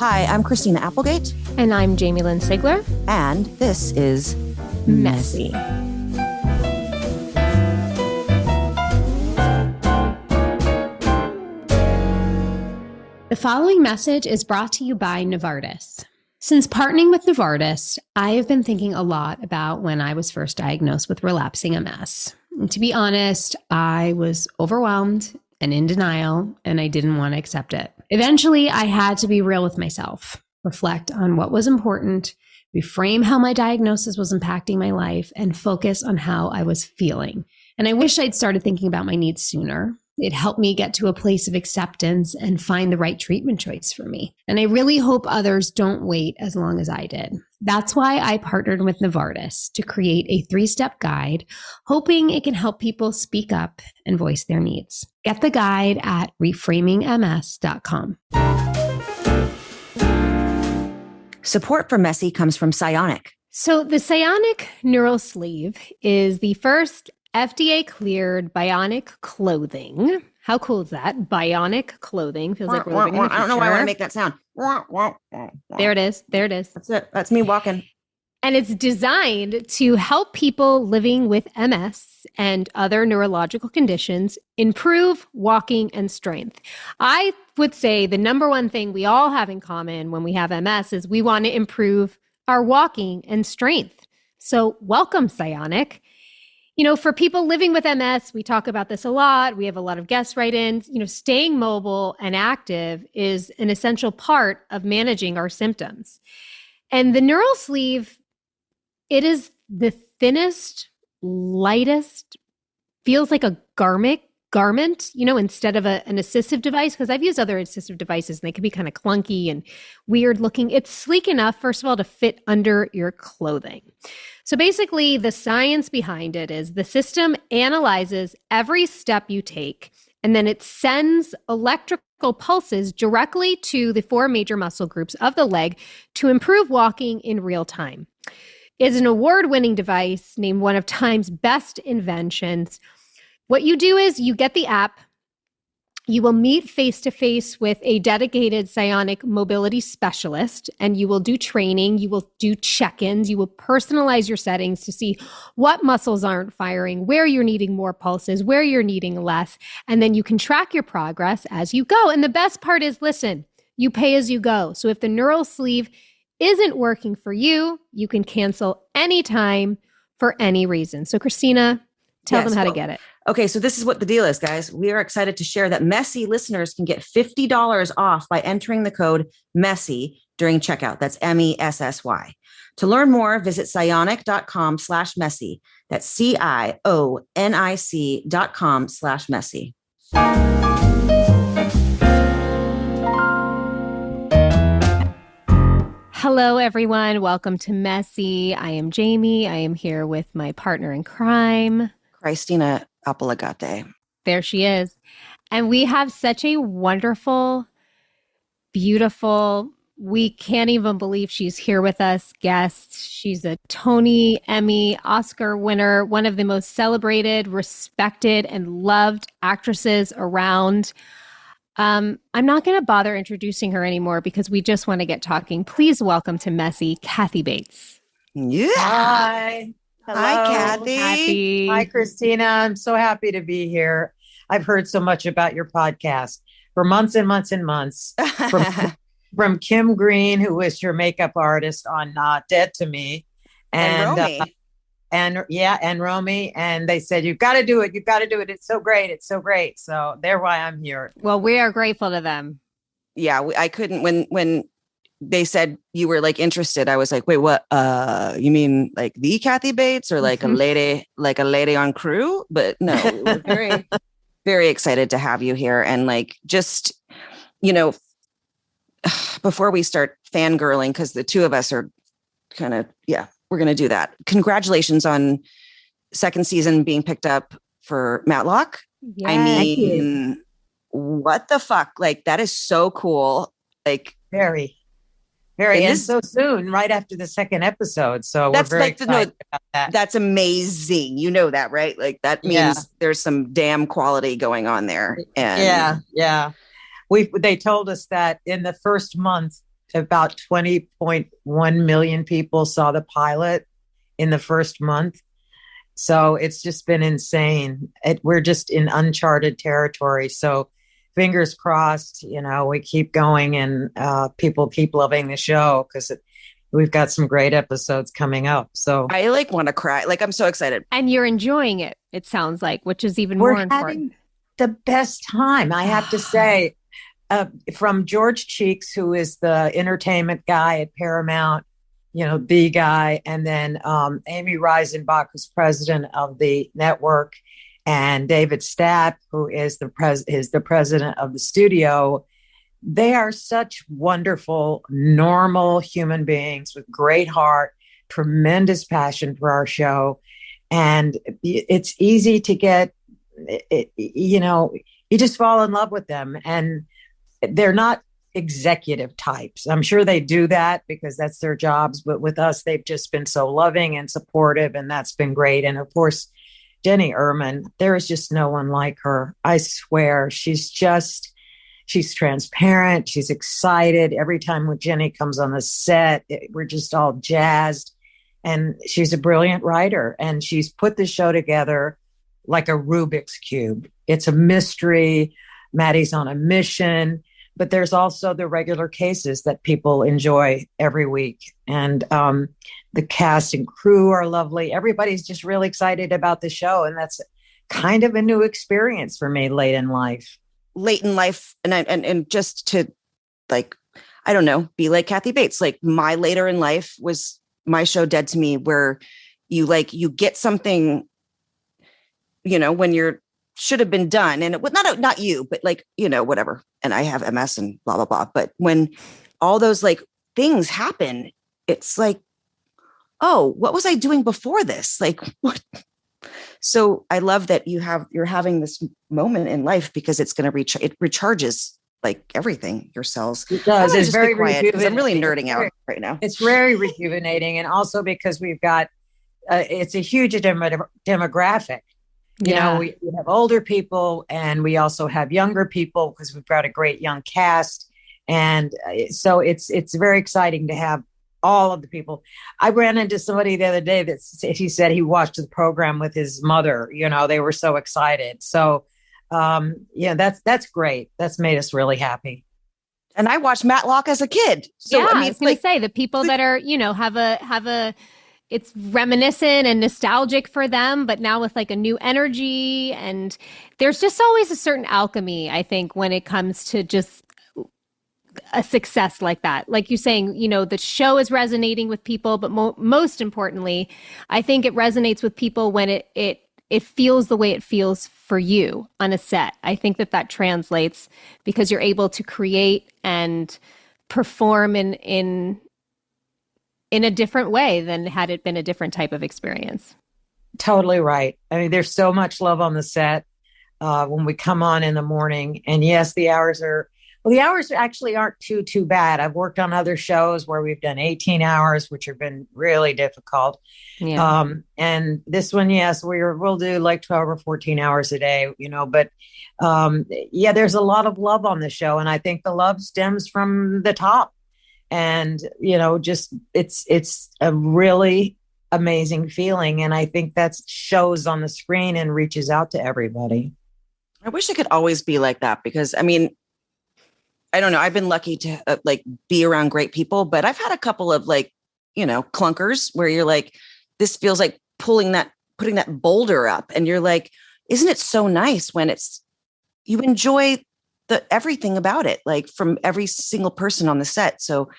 Hi, I'm Christina Applegate. And I'm Jamie-Lynn Sigler. And this is Messy. The following message is brought to you by Novartis. Since partnering with Novartis, I have been thinking a lot about when I was first diagnosed with relapsing MS. And to be honest, I was overwhelmed and in denial, and I didn't want to accept it. Eventually, I had to be real with myself, reflect on what was important, reframe how my diagnosis was impacting my life, and focus on how I was feeling. And I wish I'd started thinking about my needs sooner. It helped me get to a place of acceptance and find the right treatment choice for me. And I really hope others don't wait as long as I did. That's why I partnered with Novartis to create a 3-step guide, hoping it can help people speak up and voice their needs. Get the guide at reframingms.com. Support for Messy comes from Cionic. So the Cionic neural sleeve is the first FDA-cleared bionic clothing. How cool is that? Bionic clothing. Feels like we're living in the future. I don't know why I want to make that sound. There it is. There it is. That's it. That's me walking. And it's designed to help people living with MS and other neurological conditions improve walking and strength. I would say the number one thing we all have in common when we have MS is we want to improve our walking and strength. So welcome, Cionic. You know, for people living with MS, we talk about this a lot. We have a lot of guest write-ins. You know, staying mobile and active is an essential part of managing our symptoms. And the neural sleeve, it is the thinnest, lightest, feels like a garment, you know, instead of an assistive device, because I've used other assistive devices and they can be kind of clunky and weird looking. It's sleek enough, first of all, to fit under your clothing. So basically, the science behind it is the system analyzes every step you take, and then it sends electrical pulses directly to the 4 major muscle groups of the leg to improve walking in real time. It's an award-winning device named one of Time's best inventions. What you do is you get the app, you will meet face-to-face with a dedicated Cionic mobility specialist, and you will do training, you will do check-ins, you will personalize your settings to see what muscles aren't firing, where you're needing more pulses, where you're needing less, and then you can track your progress as you go. And the best part is, listen, you pay as you go. So if the neural sleeve isn't working for you, you can cancel anytime for any reason. So Christina, tell them how to get it. Okay, so this is what the deal is, guys. We are excited to share that Messy listeners can get $50 off by entering the code MESSY during checkout. That's MESSY. To learn more, visit cionic.com/messy. That's CIONIC.com/messy. Hello, everyone. Welcome to Messy. I am Jamie. I am here with my partner in crime, Christina Applegate. There she is. And we have such a wonderful, beautiful, we can't even believe she's here with us, guest. She's a Tony, Emmy, Oscar winner, one of the most celebrated, respected, and loved actresses around. I'm not going to bother introducing her anymore because we just want to get talking. Please welcome to Messy, Kathy Bates. Yeah. Hi. Hello. Hi, Kathy. Hi, Christina. I'm so happy to be here. I've heard so much about your podcast for months and months and months from Kim Green, who was your makeup artist on Dead to Me. And Romy. And Romy. And they said, you've got to do it. You've got to do it. It's so great. It's so great. So they're why I'm here. Well, we are grateful to them. Yeah, I couldn't, when they said you were like interested, I was like, wait, what? You mean like the Kathy Bates or like a lady on crew? But no, we were very, very excited to have you here. And like, just, you know, before we start fangirling, because the two of us are kind of, we're going to do that. Congratulations on second season being picked up for Matlock. Yeah, I mean, what the fuck? Like, that is so cool. Like, very. And so soon, right after the second episode. So we're very excited about that. That's amazing. You know that, right? Like that means there's some damn quality going on there. And yeah. They told us that in the first month, about 20.1 million people saw the pilot in the first month. So it's just been insane. We're just in uncharted territory. So fingers crossed, we keep going and people keep loving the show because we've got some great episodes coming up. So I want to cry. I'm so excited. And you're enjoying it, it sounds like, which is even more important. We're having the best time, I have to say. From George Cheeks, who is the entertainment guy at Paramount, the guy, and then Amy Reisenbach, who's president of the network, and David Stapp, who is the president of the studio. They are such wonderful, normal human beings with great heart, tremendous passion for our show, and it's easy to get. You just fall in love with them, and they're not executive types. I'm sure they do that because that's their jobs. But with us, they've just been so loving and supportive, and that's been great. And of course, Jenny Erman, there is just no one like her. I swear, she's transparent. She's excited. Every time when Jenny comes on the set, we're just all jazzed. And she's a brilliant writer. And she's put the show together like a Rubik's Cube. It's a mystery. Maddie's on a mission. But there's also the regular cases that people enjoy every week. And the cast and crew are lovely. Everybody's just really excited about the show. And that's kind of a new experience for me late in life. And just to I don't know, be like Kathy Bates. My later in life was my show Dead to Me, where you get something, when you're should have been done. And it was not you, but whatever. And I have MS and blah, blah, blah. But when all those things happen, it's oh, what was I doing before this? What? So I love that you're having this moment in life because it's going to it recharges everything, your cells. It does. It's very rejuvenating. I'm really nerding out right now. It's very rejuvenating. And also because we've got, it's a huge demographic. We have older people and we also have younger people because we've got a great young cast. And so it's very exciting to have all of the people. I ran into somebody the other day that he said he watched the program with his mother. They were so excited. So, that's great. That's made us really happy. And I watched Matlock as a kid. So, yeah, I was going to say the people that are, have a, it's reminiscent and nostalgic for them, but now with a new energy. And there's just always a certain alchemy, I think, when it comes to just a success like that. Like you're saying, the show is resonating with people, but most importantly, I think it resonates with people when it feels the way it feels for you on a set. I think that translates because you're able to create and perform in a different way than had it been a different type of experience. Totally right. I mean, there's so much love on the set when we come on in the morning. And yes, the hours actually aren't too bad. I've worked on other shows where we've done 18 hours, which have been really difficult. Yeah. And this one, yes, we'll do 12 or 14 hours a day, but there's a lot of love on the show. And I think the love stems from the top. And, just it's a really amazing feeling. And I think that shows on the screen and reaches out to everybody. I wish it could always be like that because, I mean, I don't know. I've been lucky to be around great people, but I've had a couple of clunkers where you're this feels like putting that boulder up and you're isn't it so nice when you enjoy everything about it, from every single person on the set. So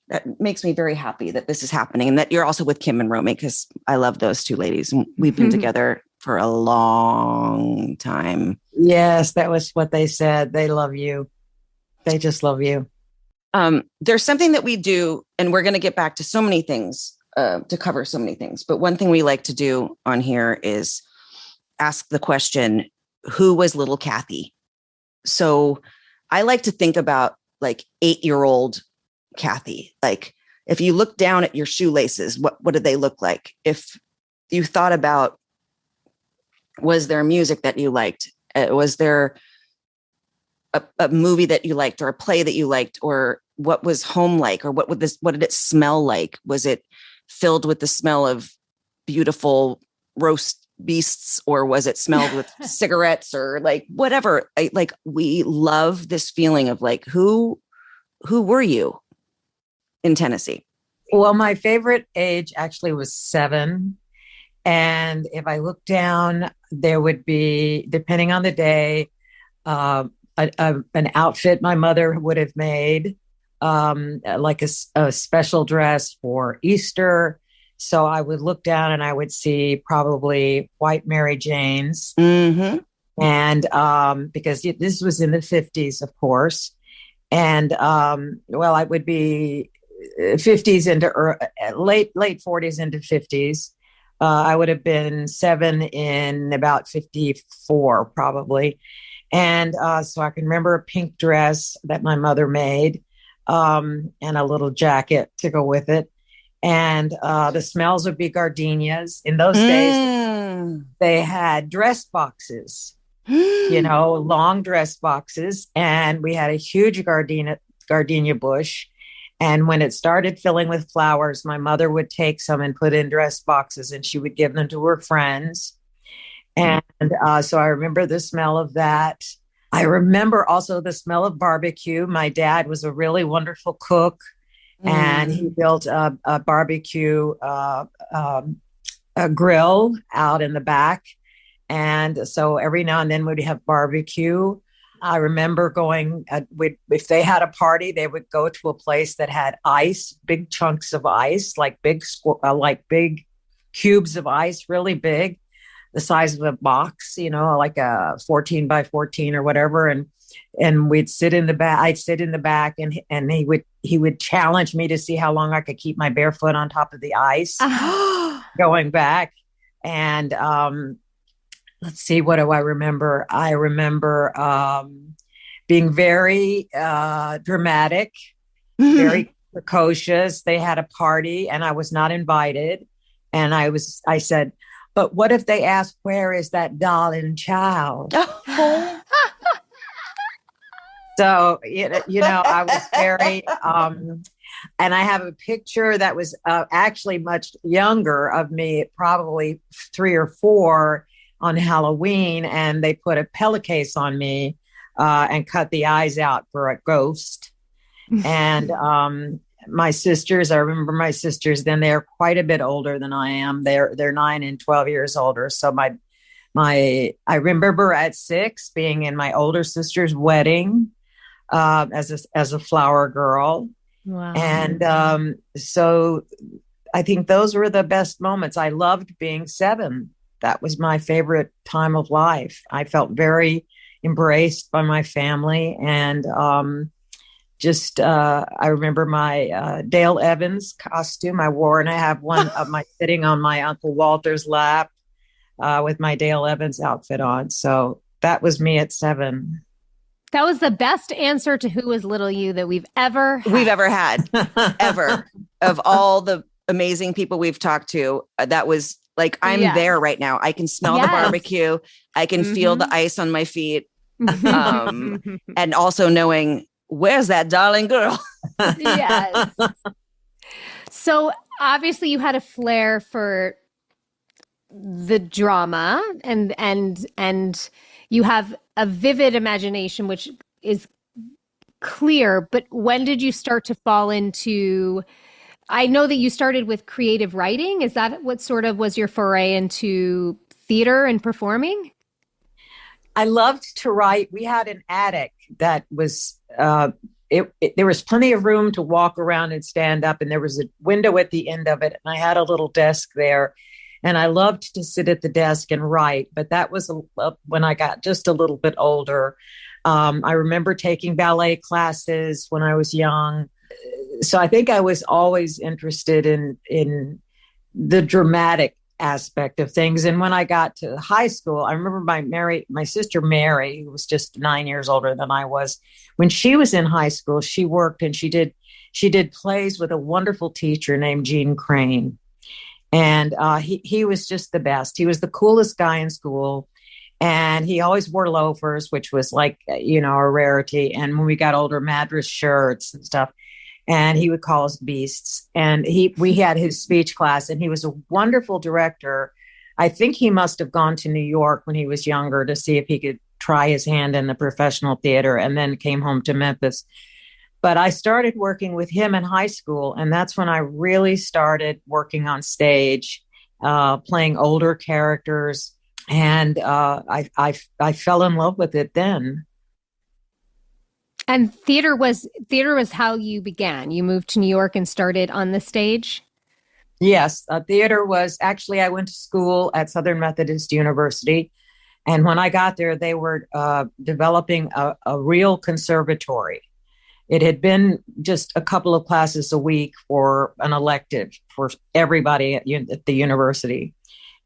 that makes me very happy that this is happening and that you're also with Kim and Romy because I love those two ladies and we've been together for a long time. Yes, that was what they said. They love you. They just love you. There's something that we do, and we're going to get back to so many things, to cover so many things. But one thing we like to do on here is ask the question, who was little Kathy? So I like to think about 8-year-old Kathy. If you look down at your shoelaces, what did they look like? If you thought about, was there music that you liked? Was there a movie that you liked or a play that you liked, or what was home like, or what did it smell like? Was it filled with the smell of beautiful roast beasts, or was it smelled with cigarettes, or like whatever? We love this feeling of like, who were you in Tennessee? Well, my favorite age actually was 7. And if I look down, there would be, depending on the day, an outfit my mother would have made, like a special dress for Easter. So I would look down and I would see probably white Mary Janes. Mm-hmm. And because this was in the 50s, of course. And I would be 50s into late 40s into 50s. I would have been 7 in about 54, probably. And so I can remember a pink dress that my mother made, and a little jacket to go with it. And the smells would be gardenias. In those days, they had dress boxes, long dress boxes. And we had a huge gardenia bush. And when it started filling with flowers, my mother would take some and put in dress boxes, and she would give them to her friends. And so I remember the smell of that. I remember also the smell of barbecue. My dad was a really wonderful cook, and he built a barbecue a grill out in the back. And so every now and then we'd have barbecue. I remember going, if they had a party, they would go to a place that had ice, big chunks of ice, like big cubes of ice, really big, the size of a box, like a 14 by 14 or whatever. And we'd sit in the back. I'd sit in the back, and he would challenge me to see how long I could keep my bare foot on top of the ice going back. And, let's see, what do I remember? I remember being very dramatic, very precocious. They had a party, and I was not invited. And I said, but what if they ask, where is that darling child? So, I was very, and I have a picture that was actually much younger of me, probably 3 or 4, on Halloween, and they put a pillowcase on me and cut the eyes out for a ghost. And my sisters, I remember my sisters, then they're quite a bit older than I am. They're 9 and 12 years older. So I remember at 6 being in my older sister's wedding as a flower girl. Wow. And so I think those were the best moments. I loved being 7. That was my favorite time of life. I felt very embraced by my family. And I remember my Dale Evans costume I wore, and I have one of my sitting on my Uncle Walter's lap with my Dale Evans outfit on. So that was me at 7. That was the best answer to Who Was Little You that we've ever had. Ever. Of all the amazing people we've talked to, that was like, I'm there right now. I can smell the barbecue. I can feel the ice on my feet. And also knowing, where's that darling girl? Yes. So obviously you had a flair for the drama, and you have a vivid imagination, which is clear. But when did you start to fall into, I know that you started with creative writing. Is that what sort of was your foray into theater and performing? I loved to write. We had an attic that was, there was plenty of room to walk around and stand up, and there was a window at the end of it. And I had a little desk there, and I loved to sit at the desk and write. But that was when I got just a little bit older. I remember taking ballet classes when I was young. So I think I was always interested in the dramatic aspect of things. And when I got to high school, I remember my sister Mary, who was just 9 years older than I was, when she was in high school, she worked and she did plays with a wonderful teacher named Gene Crane. And he was just the best. He was the coolest guy in school. And he always wore loafers, which was like, a rarity. And when we got older, Madras shirts and stuff. and he would call us beasts. And we had his speech class, and he was a wonderful director. I think he must have gone to New York when he was younger to see if he could try his hand in the professional theater, and then came home to Memphis. But I started working with him in high school, and that's when I really started working on stage, playing older characters, and I fell in love with it then. And theater was how you began. You moved to New York and started on the stage? Yes, theater was actually, I went to school at Southern Methodist University. And when I got there, they were developing a real conservatory. It had been just a couple of classes a week for an elective for everybody at the university.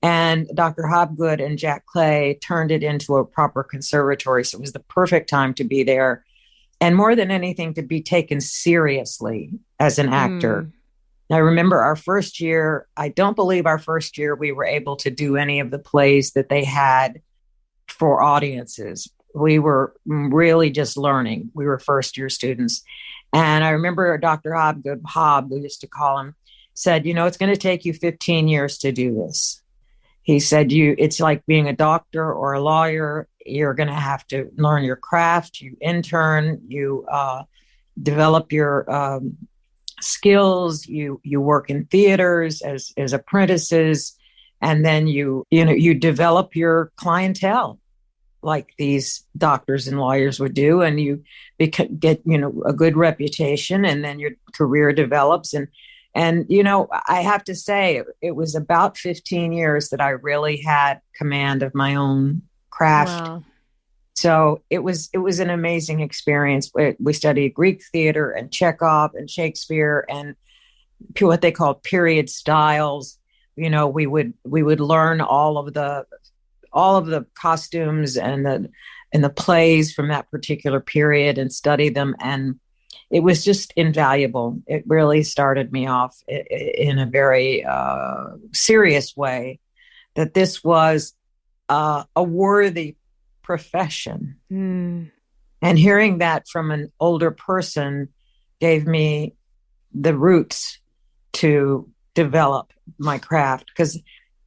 And Dr. Hobgood and Jack Clay turned it into a proper conservatory. So it was the perfect time to be there. And more than anything, to be taken seriously as an actor. I remember our first year, I don't believe our first year we were able to do any of the plays that they had for audiences. We were really just learning. We were first year students. And I remember Dr. Hobgood, we used to call him, said, it's going to take you 15 years to do this. He said, it's like being a doctor or a lawyer. You're going to have to learn your craft. You intern, you develop your skills. You work in theaters as apprentices, and then you develop your clientele like these doctors and lawyers would do, and you get a good reputation, and then your career develops. And I have to say, it was about 15 years that I really had command of my own craft. Wow. So it was an amazing experience. We studied Greek theater and Chekhov and Shakespeare and what they call period styles. We would learn all of the costumes and the plays from that particular period and study them. And it was just invaluable. It really started me off in a very serious way that this was a worthy profession. And hearing that from an older person gave me the roots to develop my craft, because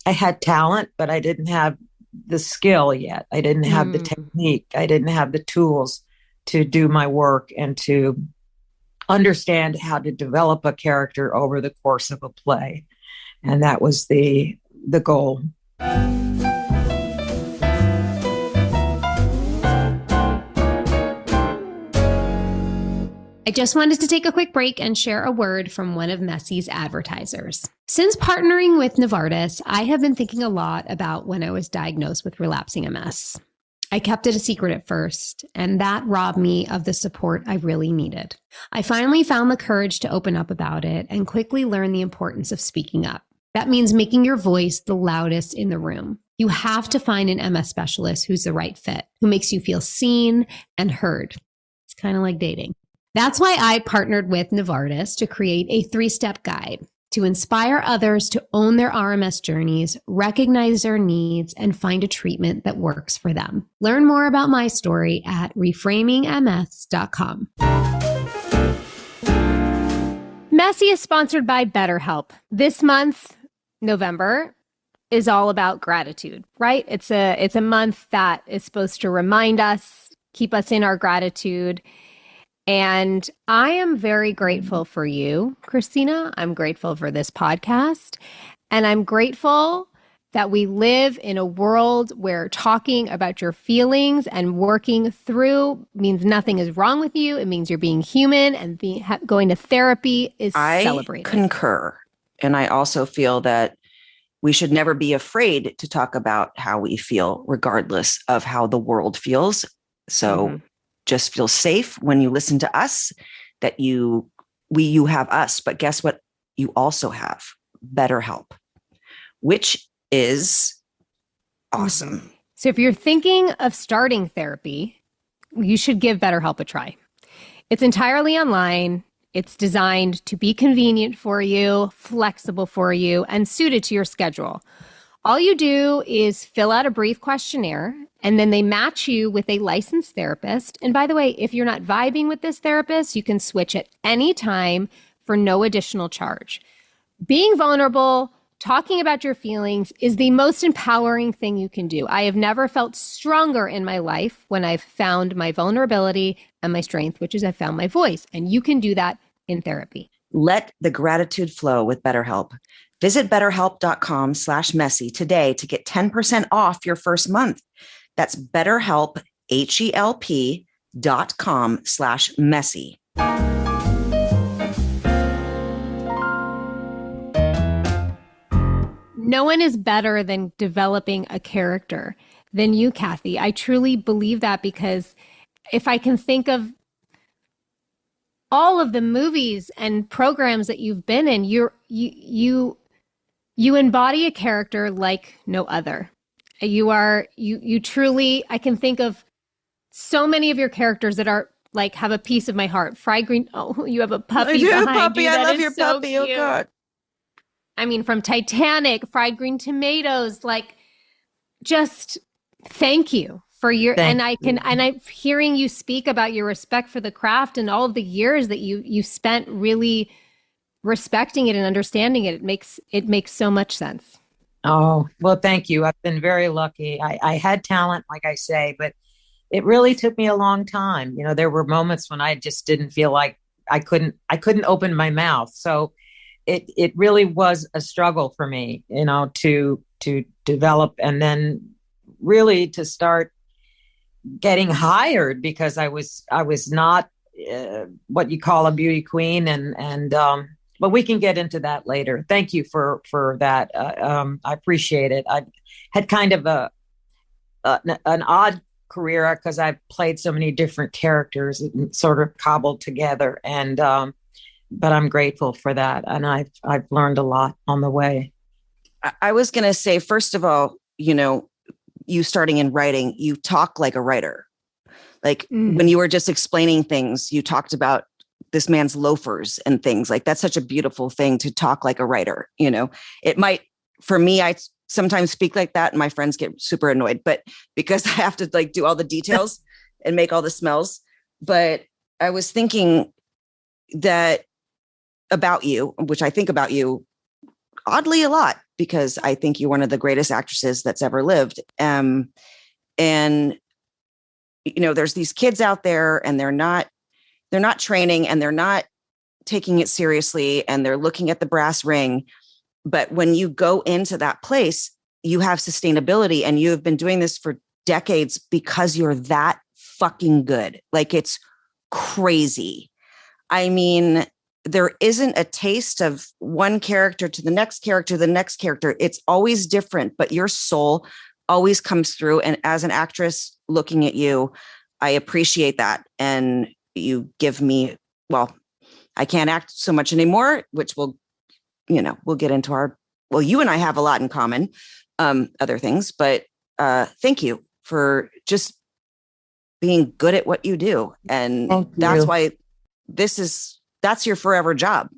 I had talent, but I didn't have the skill yet. I didn't have the technique. I didn't have the tools to do my work and to understand how to develop a character over the course of a play. And that was the goal. I just wanted to take a quick break and share a word from one of Messi's advertisers. Since partnering with Novartis, I have been thinking a lot about when I was diagnosed with relapsing MS. I kept it a secret at first, and that robbed me of the support I really needed. I finally found the courage to open up about it and quickly learned the importance of speaking up. That means making your voice the loudest in the room. You have to find an MS specialist who's the right fit, who makes you feel seen and heard. It's kind of like dating. That's why I partnered with Novartis to create a 3-step guide to inspire others to own their RMS journeys, recognize their needs, and find a treatment that works for them. Learn more about my story at reframingms.com. Messi is sponsored by BetterHelp. This month, November, is all about gratitude, right? It's a month that is supposed to remind us, keep us in our gratitude. And I am very grateful for you, Christina. I'm grateful for this podcast. And I'm grateful that we live in a world where talking about your feelings and working through means nothing is wrong with you. It means you're being human, and going to therapy is celebrated. I concur. And I also feel that we should never be afraid to talk about how we feel, regardless of how the world feels. So just feel safe when you listen to us, that you have us. But guess what? You also have BetterHelp, which is awesome. So if you're thinking of starting therapy, you should give BetterHelp a try. It's entirely online. It's designed to be convenient for you, flexible for you, and suited to your schedule. All you do is fill out a brief questionnaire, and then they match you with a licensed therapist. And by the way, if you're not vibing with this therapist, you can switch at any time for no additional charge. Being vulnerable, talking about your feelings is the most empowering thing you can do. I have never felt stronger in my life when I've found my vulnerability and my strength, which is I've found my voice. And you can do that in therapy. Let the gratitude flow with BetterHelp. Visit betterhelp.com/messy today to get 10% off your first month. That's BetterHelp, HELP.com/messy. No one is better than developing a character than you, Kathy. I truly believe that, because if I can think of all of the movies and programs that you've been in, you embody a character like no other. You truly, I can think of so many of your characters that are like, have a piece of my heart. Fried Green. Oh, you have a puppy. I do, behind puppy. You. I love is your so puppy. Cute. Oh God. I mean, from Titanic, Fried Green Tomatoes, like, just thank you for your, and I'm hearing you speak about your respect for the craft and all of the years that you spent really respecting it and understanding it. It makes so much sense. Oh, well, thank you. I've been very lucky. I had talent, like I say, but it really took me a long time. You know, there were moments when I just didn't feel like I couldn't open my mouth. So it really was a struggle for me, you know, to develop, and then really to start getting hired, because I was not what you call a beauty queen, and but we can get into that later. Thank you for that. I appreciate it. I had kind of an odd career because I've played so many different characters and sort of cobbled together, and but I'm grateful for that, and I've learned a lot on the way. I was going to say, first of all, you know, you starting in writing, you talk like a writer. Like when you were just explaining things, you talked about this man's loafers and things like that's such a beautiful thing to talk like a writer. You know, it might, for me, I sometimes speak like that and my friends get super annoyed, but because I have to like do all the details and make all the smells. But I was thinking that about you, which I think about you oddly a lot, because I think you're one of the greatest actresses that's ever lived. And, you know, there's these kids out there and they're not training and they're not taking it seriously and they're looking at the brass ring. But when you go into that place, you have sustainability, and you have been doing this for decades because you're that fucking good. Like, it's crazy. I mean, there isn't a taste of one character to the next character, the next character. It's always different, but your soul always comes through. And as an actress looking at you, I appreciate that. And you give me, well, I can't act so much anymore, which we'll get into you and I have a lot in common, other things, but thank you for just being good at what you do. And that's why that's your forever job.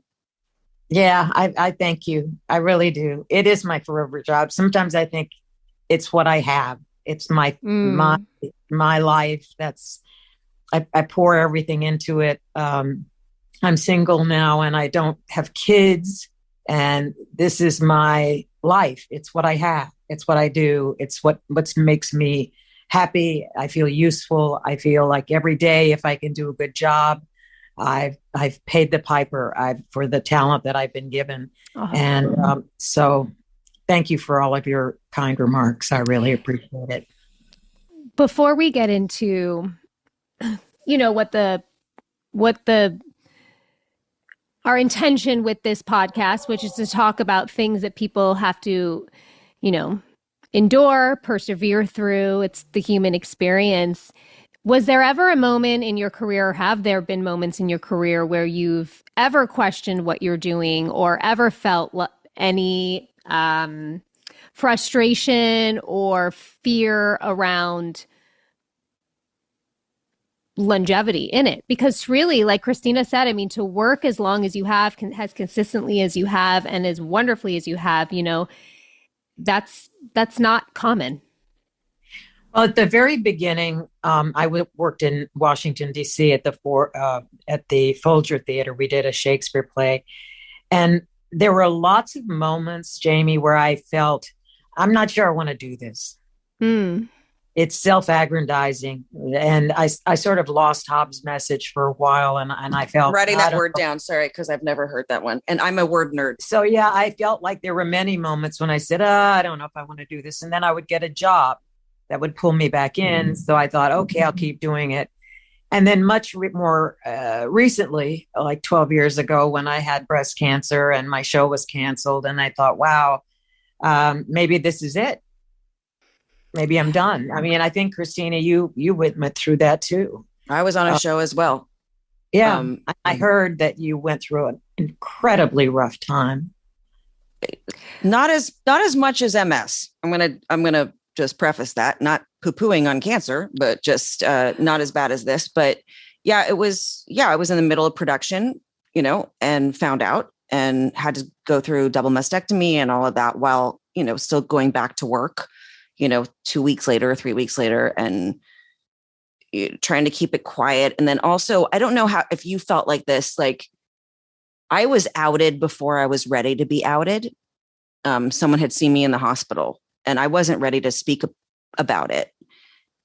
Yeah, I thank you. I really do. It is my forever job. Sometimes I think it's what I have. It's my life. I pour everything into it. I'm single now and I don't have kids, and this is my life. It's what I have. It's what I do. It's what makes me happy. I feel useful. I feel like every day, if I can do a good job, I've paid the piper for the talent that I've been given. And so thank you for all of your kind remarks. I really appreciate it. Before we get into, you know, what our intention with this podcast, which is to talk about things that people have to, you know, endure, persevere through. It's the human experience. Was there ever a moment in your career, or have there been moments in your career where you've ever questioned what you're doing, or ever felt any frustration or fear around longevity in it? Because really, like Christina said, I mean, to work as long as you have, as consistently as you have, and as wonderfully as you have, you know, that's not common. Well, at the very beginning, I worked in Washington, D.C. at the Folger Theater. We did a Shakespeare play. And there were lots of moments, Jamie, where I felt, I'm not sure I want to do this. It's self-aggrandizing. And I sort of lost Hobbes' message for a while. And I felt... Writing that word down, sorry, because I've never heard that one. And I'm a word nerd. So, yeah, I felt like there were many moments when I said, I don't know if I want to do this. And then I would get a job that would pull me back in. So I thought, okay, I'll keep doing it. And then much more recently, like 12 years ago, when I had breast cancer and my show was canceled, and I thought, wow, maybe this is it. Maybe I'm done. I mean, I think, Christina, you went through that too. I was on a show as well. Yeah. I heard that you went through an incredibly rough time. Not as much as MS. I'm gonna just preface that, not poo-pooing on cancer, but just not as bad as this. But yeah, I was in the middle of production, and found out and had to go through double mastectomy and all of that while, still going back to work, 2 weeks later, 3 weeks later, and trying to keep it quiet. And then also, I don't know if you felt like this, like I was outed before I was ready to be outed. Someone had seen me in the hospital and I wasn't ready to speak about it.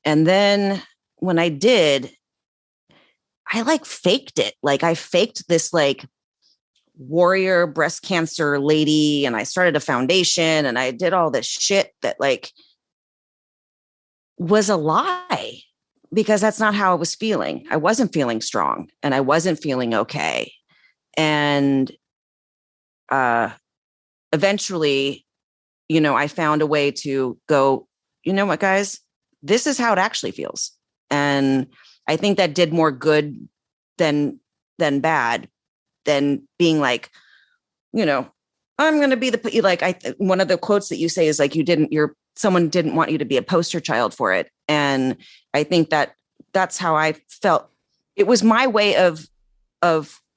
And then when I did, I faked it. I faked this warrior breast cancer lady, and I started a foundation and I did all this shit that was a lie, because that's not how I was feeling. I wasn't feeling strong and I wasn't feeling okay. And eventually, I found a way to go, you know what, guys, this is how it actually feels. And I think that did more good than bad, than being I'm going to be one of the quotes that you say is someone didn't want you to be a poster child for it. And I think that's how I felt. It was my way of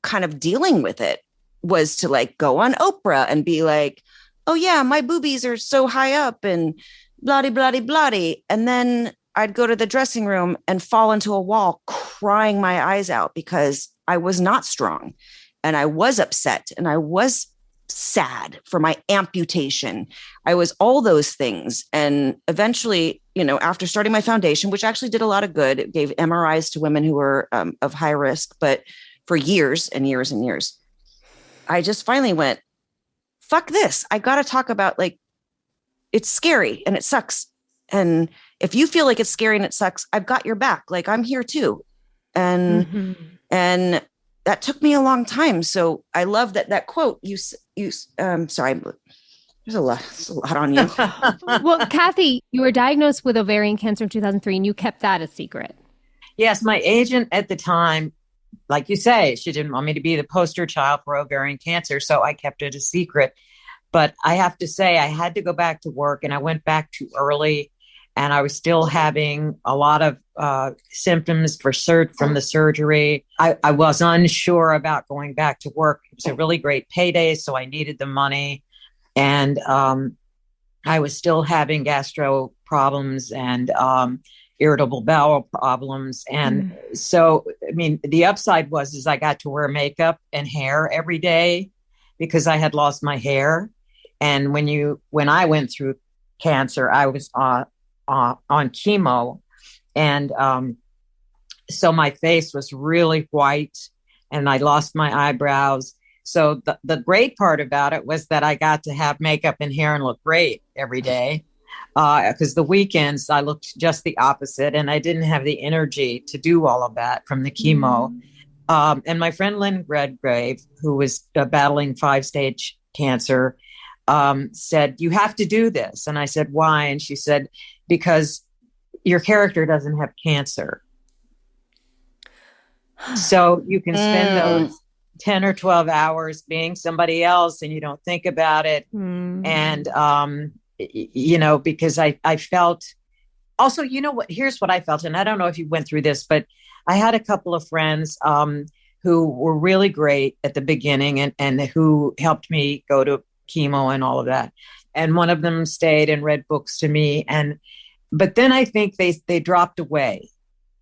kind of dealing with it, was to go on Oprah and be like, oh yeah, my boobies are so high up and bloody, bloody, bloody. And then I'd go to the dressing room and fall into a wall crying my eyes out because I was not strong and I was upset and I was sad for my amputation. I was all those things. And eventually, after starting my foundation, which actually did a lot of good, it gave MRIs to women who were of high risk, but for years and years and years, I just finally went, fuck this. I got to talk about it's scary and it sucks. And if you feel like it's scary and it sucks, I've got your back. I'm here too. And, and that took me a long time. So I love that quote you sorry, there's a lot on you. Well, Kathy, you were diagnosed with ovarian cancer in 2003 and you kept that a secret. Yes. My agent at the time, like you say, she didn't want me to be the poster child for ovarian cancer. So I kept it a secret. But I have to say, I had to go back to work and I went back too early. And I was still having a lot of symptoms from the surgery. I was unsure about going back to work. It was a really great payday, so I needed the money. And I was still having gastro problems and irritable bowel problems. And so, I mean, the upside was I got to wear makeup and hair every day because I had lost my hair. And when I went through cancer, I was on chemo. And so my face was really white and I lost my eyebrows. So the great part about it was that I got to have makeup and hair and look great every day. Because the weekends I looked just the opposite and I didn't have the energy to do all of that from the chemo. And my friend Lynn Redgrave, who was battling 5-stage cancer, said, you have to do this. And I said, why? And she said, because your character doesn't have cancer. So you can spend those 10 or 12 hours being somebody else and you don't think about it. And, because I felt also, here's what I felt. And I don't know if you went through this, but I had a couple of friends who were really great at the beginning and who helped me go to chemo and all of that. and one of them stayed and read books to me. But then I think they dropped away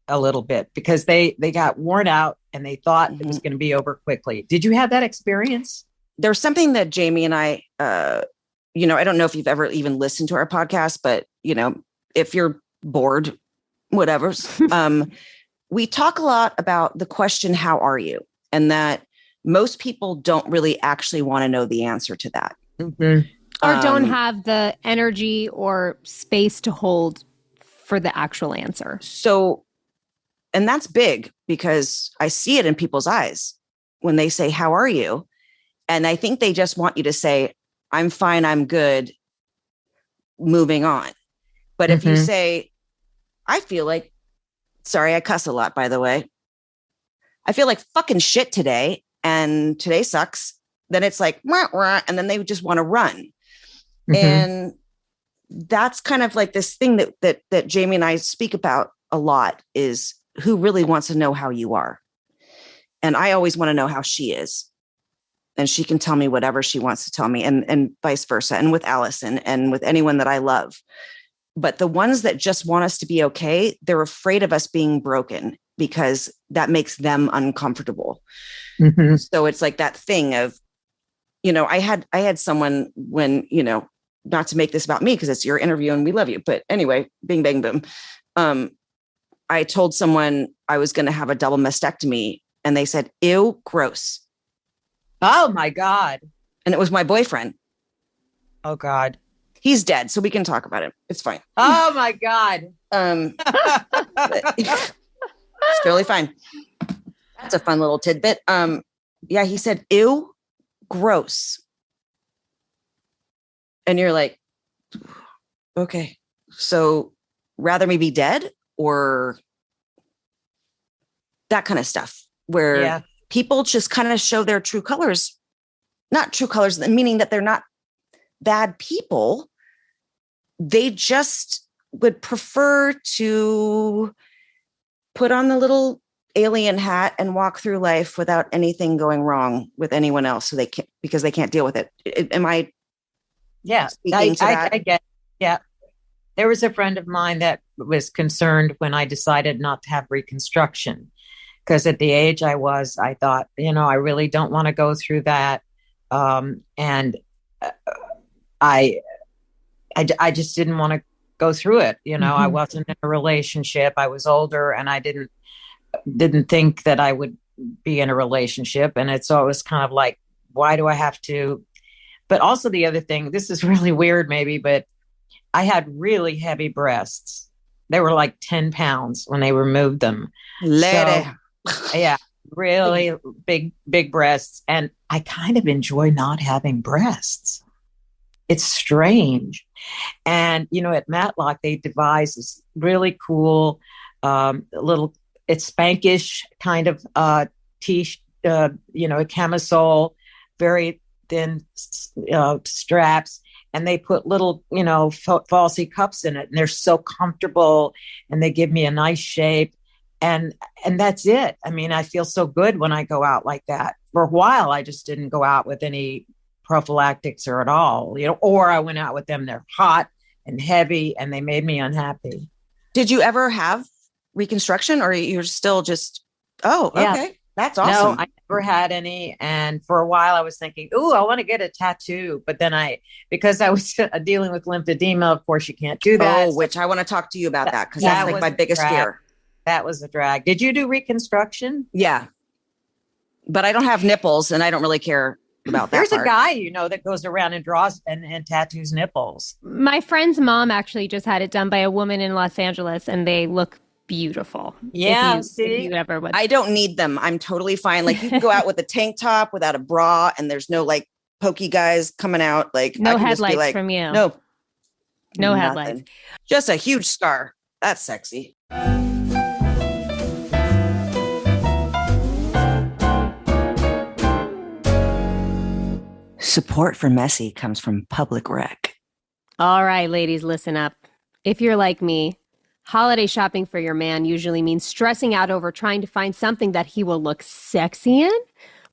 a little bit because they got worn out and they thought it was going to be over quickly. Did you have that experience? There's something that Jamie and I, I don't know if you've ever even listened to our podcast, but, if you're bored, whatever, we talk a lot about the question, how are you? And that most people don't really actually want to know the answer to that. Mm-hmm. Or don't have the energy or space to hold for the actual answer. So, and that's big because I see it in people's eyes when they say, how are you? And I think they just want you to say, I'm fine, I'm good, moving on. But if you say, I feel like, sorry, I cuss a lot, by the way. I feel like fucking shit today and today sucks. Then it's like, wah, wah, and then they just want to run. And that's kind of like this thing that Jamie and I speak about a lot is who really wants to know how you are. And I always want to know how she is. And she can tell me whatever she wants to tell me and vice versa. And with Allison and with anyone that I love. But the ones that just want us to be okay, they're afraid of us being broken because that makes them uncomfortable. So it's like that thing of, I had someone when, not to make this about me because it's your interview and we love you. But anyway, bing, bang, boom. I told someone I was going to have a double mastectomy and they said, ew, gross. Oh my God. And it was my boyfriend. Oh God. He's dead. So we can talk about it. It's fine. Oh my God. It's totally fine. That's a fun little tidbit. Yeah. He said, ew, gross. And you're like, okay, so rather me be dead or that kind of stuff where people just kind of show their true colors, not true colors, meaning that they're not bad people. They just would prefer to put on the little alien hat and walk through life without anything going wrong with anyone else. So because they can't deal with it. Am I? Yeah, I get. Yeah, there was a friend of mine that was concerned when I decided not to have reconstruction because at the age I was, I thought, I really don't want to go through that, and I just didn't want to go through it. I wasn't in a relationship. I was older, and I didn't think that I would be in a relationship, and it was kind of like, why do I have to? But also the other thing, this is really weird maybe, but I had really heavy breasts. They were like 10 pounds when they removed them. Lady. So, yeah, really big breasts. And I kind of enjoy not having breasts. It's strange. And, at Matlock, they devised this really cool little, it's Spankish kind of a camisole, very thin straps, and they put little, falsy cups in it, and they're so comfortable, and they give me a nice shape, and that's it. I mean, I feel so good when I go out like that. For a while, I just didn't go out with any prophylactics or at all, or I went out with them. They're hot and heavy, and they made me unhappy. Did you ever have reconstruction, or you're still just? Oh, okay. Yeah. That's awesome. No, I never had any. And for a while I was thinking, ooh, I want to get a tattoo. But then because I was dealing with lymphedema, of course you can't do that. Oh, which I want to talk to you about that because that's like my biggest fear. That was a drag. Did you do reconstruction? Yeah. But I don't have nipples and I don't really care about that. There's a guy, that goes around and draws and tattoos nipples. My friend's mom actually just had it done by a woman in Los Angeles and they look beautiful. Yeah, if you ever would. I don't need them. I'm totally fine. Like you can go out with a tank top without a bra, and there's no like pokey guys coming out. Like no headlights from you. No nothing. Headlights. Just a huge scar. That's sexy. Support for Messy comes from Public Rec. All right, ladies, listen up. If you're like me, holiday shopping for your man usually means stressing out over trying to find something that he will look sexy in,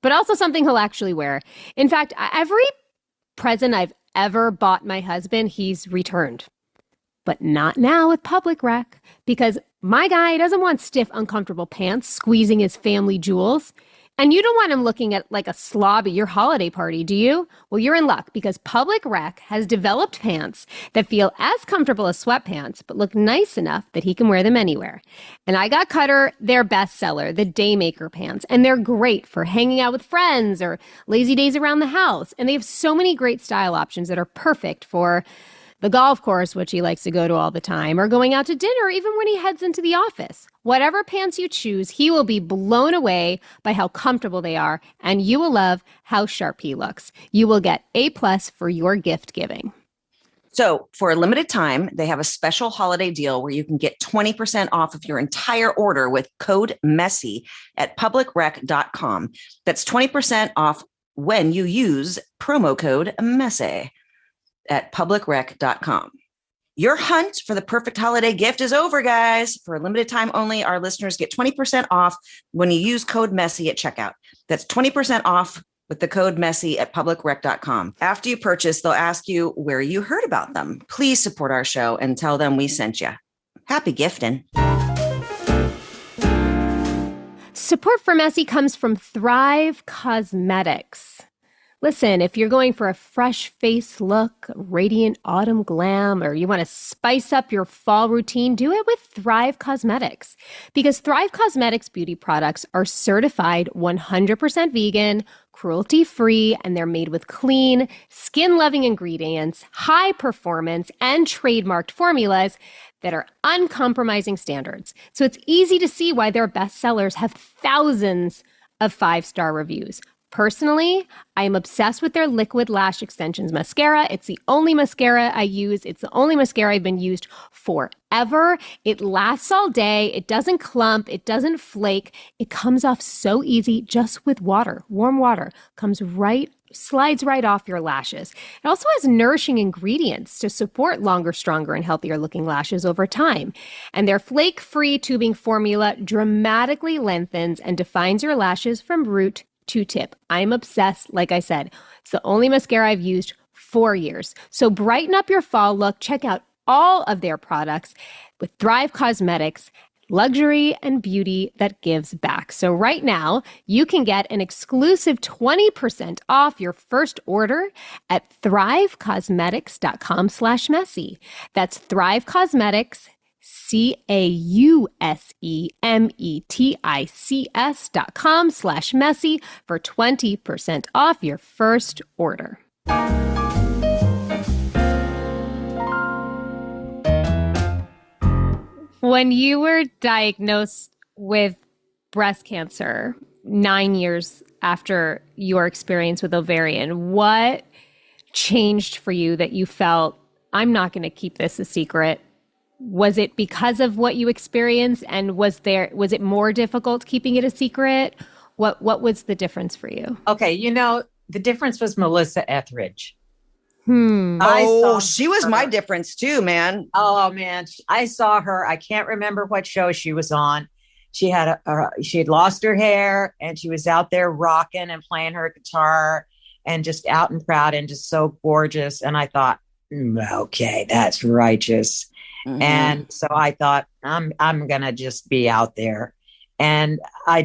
but also something he'll actually wear. In fact, every present I've ever bought my husband, he's returned. But not now with Public Rec, because my guy doesn't want stiff, uncomfortable pants squeezing his family jewels. And you don't want him looking at like a slob at your holiday party, do you? Well, you're in luck, because Public Rec has developed pants that feel as comfortable as sweatpants, but look nice enough that he can wear them anywhere. And I got Cutter their bestseller, the Daymaker pants, and they're great for hanging out with friends or lazy days around the house. And they have so many great style options that are perfect for the golf course, which he likes to go to all the time, or going out to dinner, even when he heads into the office. Whatever pants you choose, he will be blown away by how comfortable they are, and you will love how sharp he looks. You will get A+ for your gift giving. So for a limited time, they have a special holiday deal where you can get 20% off of your entire order with code MESSY at publicrec.com. That's 20% off when you use promo code MESSY at publicrec.com. Your hunt for the perfect holiday gift is over, guys. For a limited time only, our listeners get 20% off when you use code MESSY at checkout. That's 20% off with the code MESSY at publicrec.com. After you purchase, they'll ask you where you heard about them. Please support our show and tell them we sent you. Happy gifting. Support for Messy comes from Thrive Cosmetics. Listen, if you're going for a fresh face look, radiant autumn glam, or you want to spice up your fall routine, do it with Thrive Cosmetics. Because Thrive Cosmetics beauty products are certified 100% vegan, cruelty-free, and they're made with clean, skin-loving ingredients, high performance, and trademarked formulas that are uncompromising standards. So it's easy to see why their bestsellers have thousands of 5-star reviews. Personally, I am obsessed with their Liquid Lash Extensions mascara. It's the only mascara I use. It's the only mascara I've been used forever. It lasts all day. It doesn't clump. It doesn't flake. It comes off so easy just with water, warm water. Slides right off your lashes. It also has nourishing ingredients to support longer, stronger, and healthier looking lashes over time. And their flake-free tubing formula dramatically lengthens and defines your lashes from root to tip. I'm obsessed, like I said. It's the only mascara I've used for years. So brighten up your fall look. Check out all of their products with Thrive Cosmetics, luxury and beauty that gives back. So right now, you can get an exclusive 20% off your first order at thrivecosmetics.com/messy. That's Thrive Cosmetics, CAUSEMETICS.com/messy for 20% off your first order. When you were diagnosed with breast cancer 9 years after your experience with ovarian, what changed for you that you felt, I'm not going to keep this a secret? Was it because of what you experienced, and was it more difficult keeping it a secret? What was the difference for you? Okay, the difference was Melissa Etheridge. She was my difference too, man. Oh man, I saw her. I can't remember what show she was on. She had lost her hair, and she was out there rocking and playing her guitar, and just out and proud and just so gorgeous. And I thought, okay, that's righteous. Mm-hmm. And so I thought, I'm gonna just be out there. And I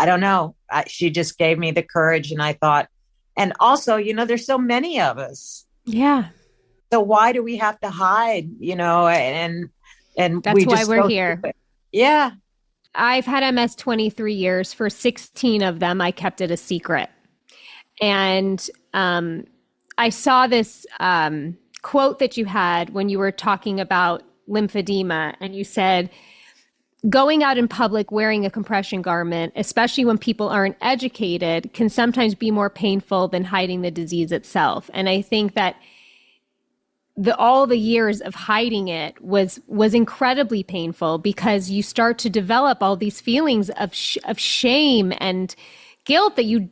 don't know. She just gave me the courage, and I thought, and also, there's so many of us. Yeah. So why do we have to hide? And that's why we're here. Yeah. I've had MS 23 years. For 16 of them, I kept it a secret. And I saw this quote that you had when you were talking about lymphedema, and you said, going out in public wearing a compression garment, especially when people aren't educated, can sometimes be more painful than hiding the disease itself. And I think that all the years of hiding it was incredibly painful, because you start to develop all these feelings of shame and guilt that you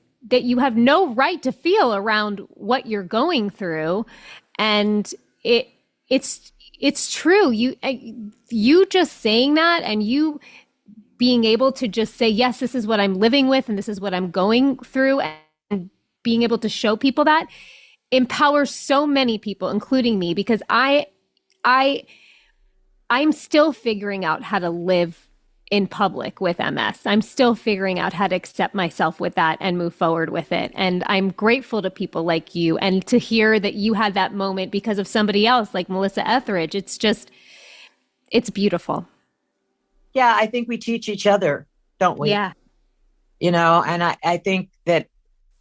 have no right to feel around what you're going through. And it's true. You just saying that, and you being able to just say, yes, this is what I'm living with, and this is what I'm going through, and being able to show people that, empowers so many people, including me, because I'm still figuring out how to live in public with MS. I'm still figuring out how to accept myself with that and move forward with it. And I'm grateful to people like you, and to hear that you had that moment because of somebody else like Melissa Etheridge. It's beautiful. Yeah, I think we teach each other, don't we? Yeah. And I think that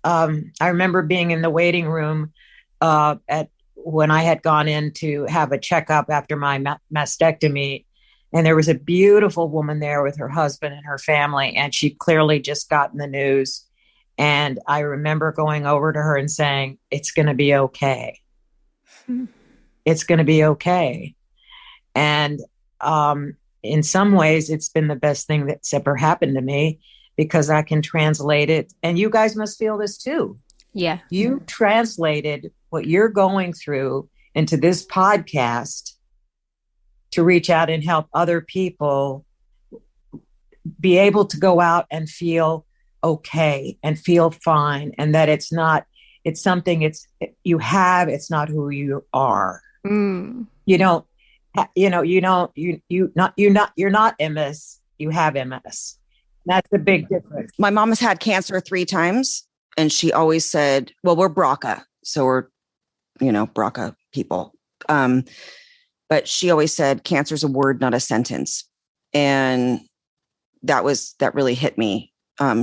I remember being in the waiting room when I had gone in to have a checkup after my mastectomy. And there was a beautiful woman there with her husband and her family, and she clearly just gotten the news. And I remember going over to her and saying, "It's going to be okay. It's going to be okay." And in some ways, it's been the best thing that's ever happened to me, because I can translate it. And you guys must feel this too. Yeah. You translated what you're going through into this podcast to reach out and help other people be able to go out and feel okay and feel fine. And that it's something you have, it's not who you are. You're not MS, you have MS. That's the big difference. My mom has had cancer 3 times, and she always said, well, we're BRCA. So we're, BRCA people. But she always said, cancer is a word, not a sentence. And that really hit me.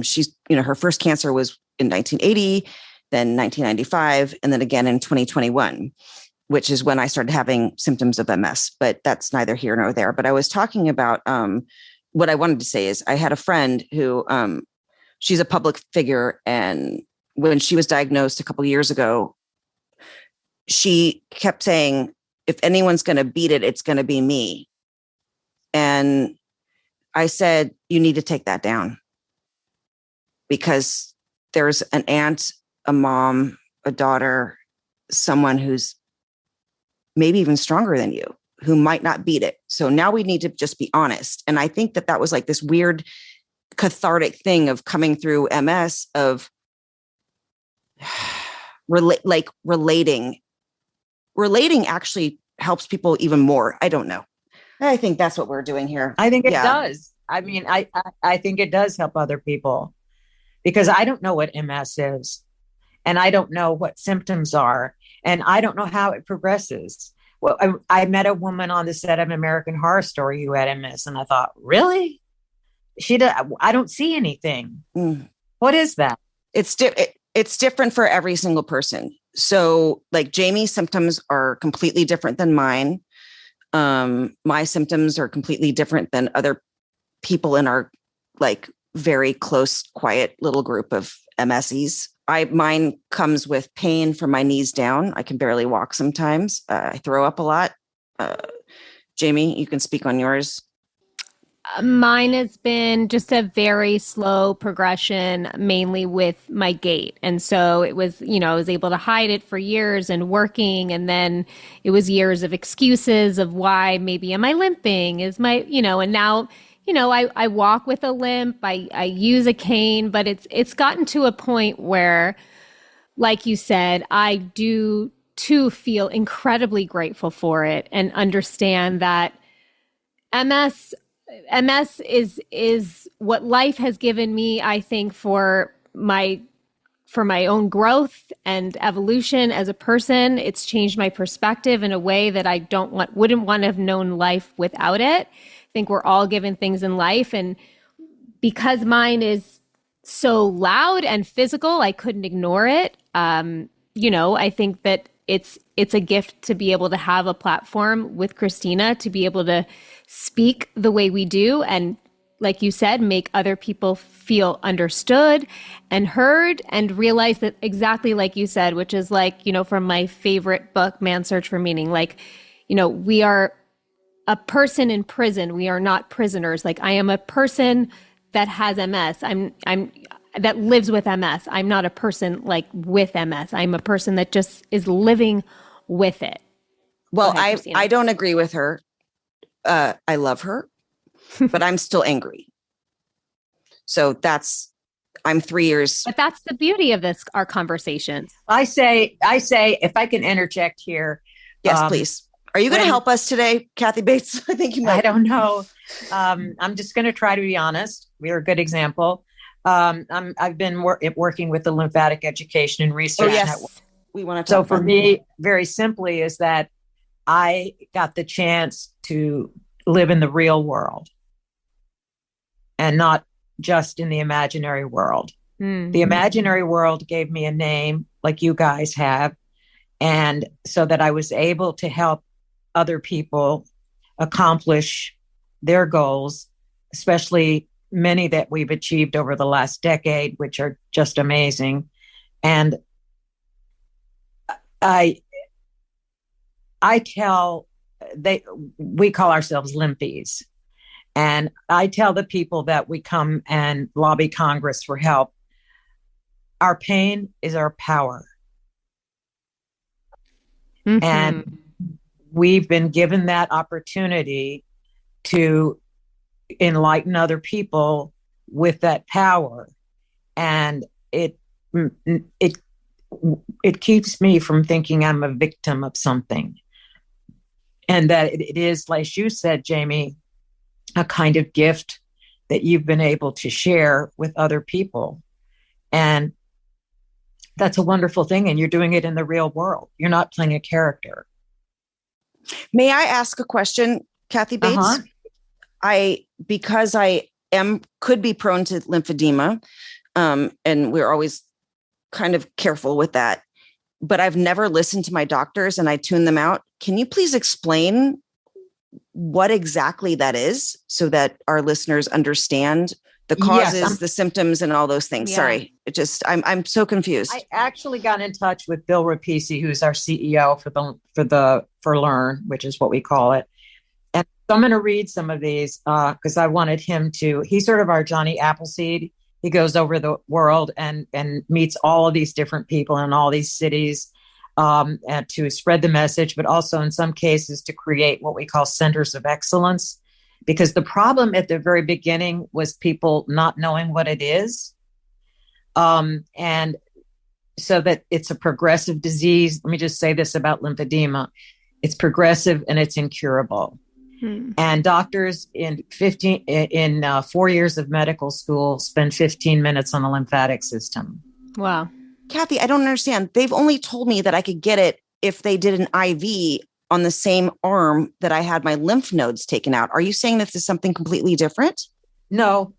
She's, her first cancer was in 1980, then 1995, and then again in 2021, which is when I started having symptoms of MS, but that's neither here nor there. But I was talking about, what I wanted to say is I had a friend who, she's a public figure. And when she was diagnosed a couple of years ago, she kept saying, if anyone's going to beat it, it's going to be me. And I said, you need to take that down, because there's an aunt, a mom, a daughter, someone who's maybe even stronger than you, who might not beat it. So now we need to just be honest. And I think that was like this weird cathartic thing of coming through MS, of relating actually helps people even more. I don't know. I think that's what we're doing here. I think it does. I mean, I think it does help other people, because I don't know what MS is, and I don't know what symptoms are, and I don't know how it progresses. Well, I met a woman on the set of American Horror Story who had MS, and I thought, really? I don't see anything. What is that? It's different for every single person. So like Jamie's symptoms are completely different than mine. My symptoms are completely different than other people in our like very close, quiet little group of MSEs. Mine comes with pain from my knees down. I can barely walk sometimes. I throw up a lot. Jamie, you can speak on yours. Mine has been just a very slow progression, mainly with my gait. And so it was, I was able to hide it for years and working. And then it was years of excuses of why maybe am I limping? And now, I walk with a limp. I use a cane, but it's gotten to a point where, like you said, I do too feel incredibly grateful for it and understand that MS is what life has given me, I think, for my own growth and evolution as a person. It's changed my perspective in a way that I wouldn't want to have known life without it. I think we're all given things in life, and because mine is so loud and physical, I couldn't ignore it. I think that it's a gift to be able to have a platform with Christina, to be able to speak the way we do, and like you said, make other people feel understood and heard, and realize that exactly like you said, which is like, from my favorite book, Man's Search for Meaning, like, we are a person in prison. We are not prisoners. Like, I am a person that has MS. I'm that lives with MS. I'm not a person like with MS. I'm a person that just is living with it. Well, I don't agree with her. I love her, but I'm still angry. So I'm 3 years. But that's the beauty of our conversations. I say, if I can interject here. Yes, please. Are you going to help us today, Kathy Bates? I think you might. I don't know. I'm just going to try to be honest. We're a good example. I've been working with the Lymphatic Education and Research Network. We want to talk. So for me, very simply, is that I got the chance to live in the real world and not just in the imaginary world. Mm-hmm. The imaginary world gave me a name like you guys have. And so that I was able to help other people accomplish their goals, especially many that we've achieved over the last decade, which are just amazing. And we call ourselves Lympies. And I tell the people that we come and lobby Congress for help, our pain is our power. Mm-hmm. And we've been given that opportunity to enlighten other people with that power. And it keeps me from thinking I'm a victim of something. And that it is, like you said, Jamie, a kind of gift that you've been able to share with other people. And that's a wonderful thing. And you're doing it in the real world. You're not playing a character. May I ask a question, Kathy Bates? Uh-huh. Because I could be prone to lymphedema, and we're always kind of careful with that, but I've never listened to my doctors and I tune them out. Can you please explain what exactly that is so that our listeners understand the causes, the symptoms, and all those things? Yeah. Sorry. I'm so confused. I actually got in touch with Bill Rapisi, who's our CEO for Learn, which is what we call it. And so I'm going to read some of these because I wanted him to. He's sort of our Johnny Appleseed. He goes over the world and meets all of these different people in all these cities and to spread the message, but also in some cases to create what we call centers of excellence. Because the problem at the very beginning was people not knowing what it is. And so that it's a progressive disease. Let me just say this about lymphedema. It's progressive and it's incurable. And doctors in 4 years of medical school spend 15 minutes on the lymphatic system. Wow. Kathy, I don't understand. They've only told me that I could get it if they did an IV on the same arm that I had my lymph nodes taken out. Are you saying this is something completely different? No,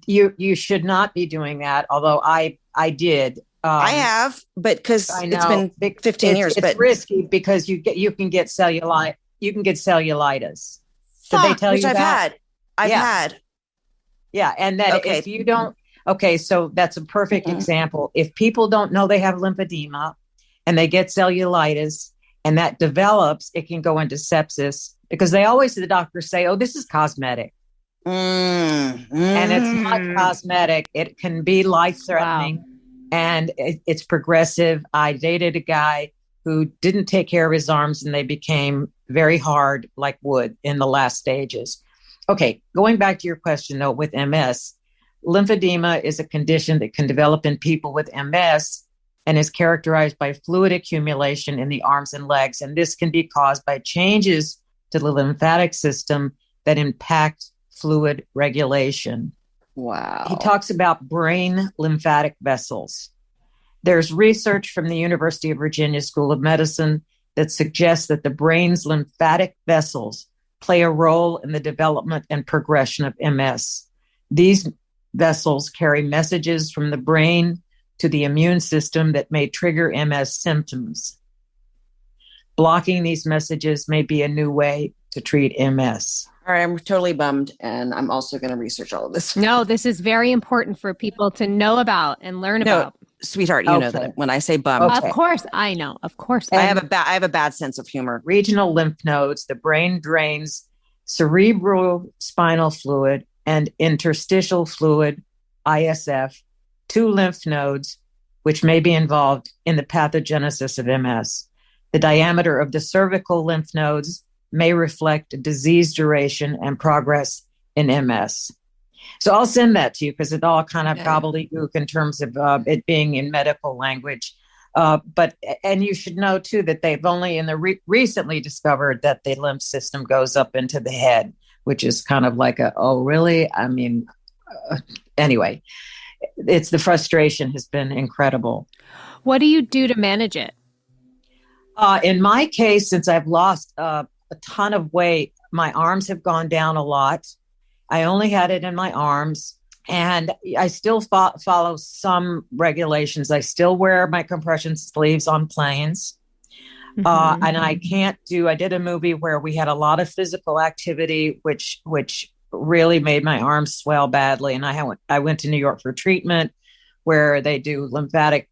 you should not be doing that. Although I did. I have, but because it's been 15 years. It's risky because you can get cellulitis. You can get cellulitis. Did they tell you that? I've had. Yeah, and that if you don't. Okay, so that's a perfect example. If people don't know they have lymphedema and they get cellulitis and that develops, it can go into sepsis because the doctors say, oh, this is cosmetic. And it's not cosmetic. It can be life-threatening. Wow. And it's progressive. I dated a guy who didn't take care of his arms and they became very hard like wood in the last stages. Okay, going back to your question though, with MS, lymphedema is a condition that can develop in people with MS and is characterized by fluid accumulation in the arms and legs. And this can be caused by changes to the lymphatic system that impact fluid regulation. Wow. He talks about brain lymphatic vessels. There's research from the University of Virginia School of Medicine that suggests that the brain's lymphatic vessels play a role in the development and progression of MS. These vessels carry messages from the brain to the immune system that may trigger MS symptoms. Blocking these messages may be a new way to treat MS. All right, I'm totally bummed, and I'm also going to research all of this. No, this is very important for people to know about and learn about. Sweetheart, you know that when I say bummed. Okay. Of course, I know. Of course. I have a bad sense of humor. Regional lymph nodes, the brain drains cerebrospinal fluid and interstitial fluid, ISF, to lymph nodes, which may be involved in the pathogenesis of MS. The diameter of the cervical lymph nodes may reflect disease duration and progress in MS. So I'll send that to you because it all kind of gobbledygook in terms of it being in medical language. And you should know too that they've only recently discovered that the lymph system goes up into the head, which is kind of like oh, really? I mean, anyway, it's the frustration has been incredible. What do you do to manage it? In my case, since I've lost a ton of weight, my arms have gone down a lot. I only had it in my arms, and I still follow some regulations. I still wear my compression sleeves on planes. And I did a movie where we had a lot of physical activity, which really made my arms swell badly. And I went to New York for treatment where they do lymphatic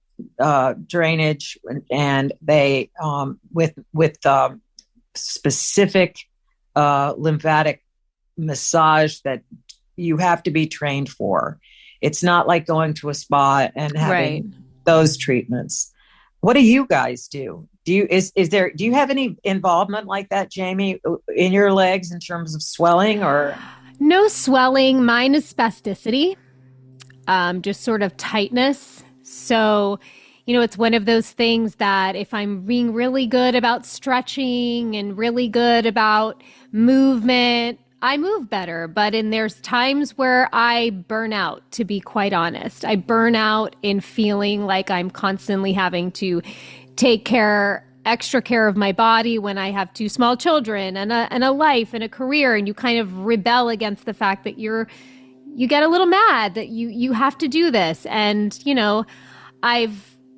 drainage, and they with specific lymphatic massage that you have to be trained for. It's not like going to a spa and having those treatments. What do you guys do? Do you have any involvement like that, Jamie, in your legs in terms of swelling? Or no swelling? Mine is spasticity, just sort of tightness. So, it's one of those things that if I'm being really good about stretching and really good about movement, I move better. But there's times where I burn out, to be quite honest. I burn out in feeling like I'm constantly having to take extra care of my body when I have 2 small children and a life and a career. And you kind of rebel against the fact that you get a little mad that you have to do this. And,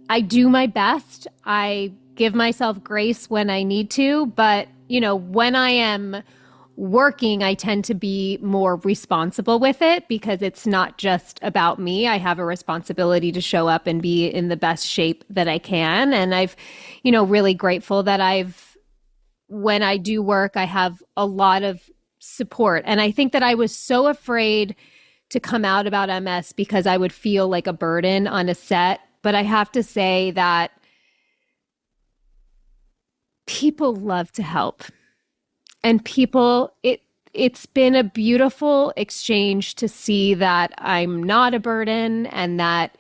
I do my best. I give myself grace when I need to, but, when I am working, I tend to be more responsible with it because it's not just about me. I have a responsibility to show up and be in the best shape that I can. And I've, really grateful that when I do work, I have a lot of support. And I think that I was so afraid to come out about MS because I would feel like a burden on a set. But I have to say that people love to help. And it's been a beautiful exchange to see that I'm not a burden and that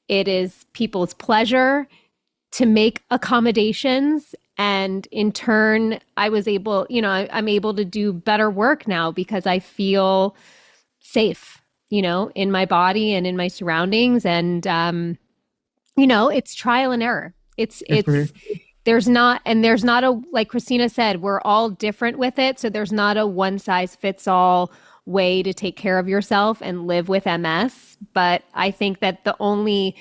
it is people's pleasure to make accommodations. And in turn, I'm able to do better work now because I feel safe, in my body and in my surroundings. And, it's trial and error. There's not a, like Christina said, we're all different with it. So there's not a one size fits all way to take care of yourself and live with MS. But I think that the only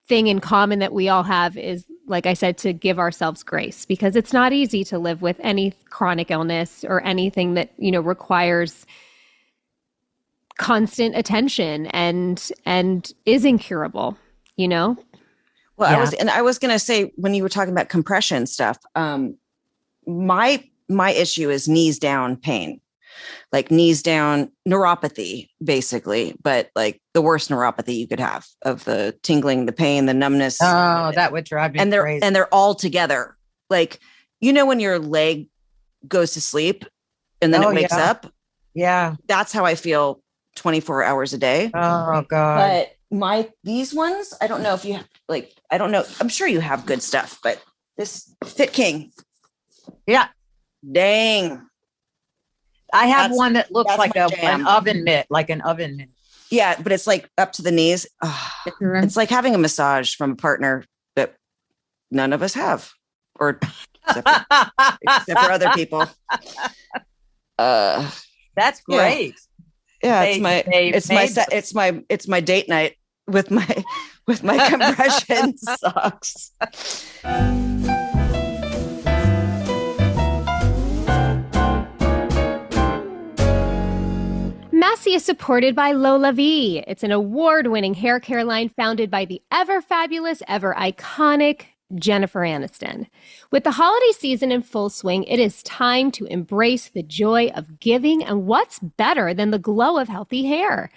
thing in common that we all have is, like I said, to give ourselves grace, because it's not easy to live with any chronic illness or anything that, requires constant attention and is incurable, Well, yeah. I was going to say, when you were talking about compression stuff, my issue is knees down pain, like knees down neuropathy, basically, but like the worst neuropathy you could have, of the tingling, the pain, the numbness. Oh, that would drive me crazy. And they're all together. Like, when your leg goes to sleep and then it wakes up. Yeah. That's how I feel 24 hours a day. Oh God. But these ones, I don't know if you have, I don't know. I'm sure you have good stuff, but this Fit King. Yeah. Dang. I have one that looks like an oven mitt, Yeah, but it's like up to the knees. Oh, it's like having a massage from a partner that none of us have, or except for other people. That's great. Yeah, it's my date night with my compression socks. Massey is supported by Lola V. It's an award-winning hair care line founded by the ever fabulous, ever iconic Jennifer Aniston. With the holiday season in full swing, it is time to embrace the joy of giving, and what's better than the glow of healthy hair?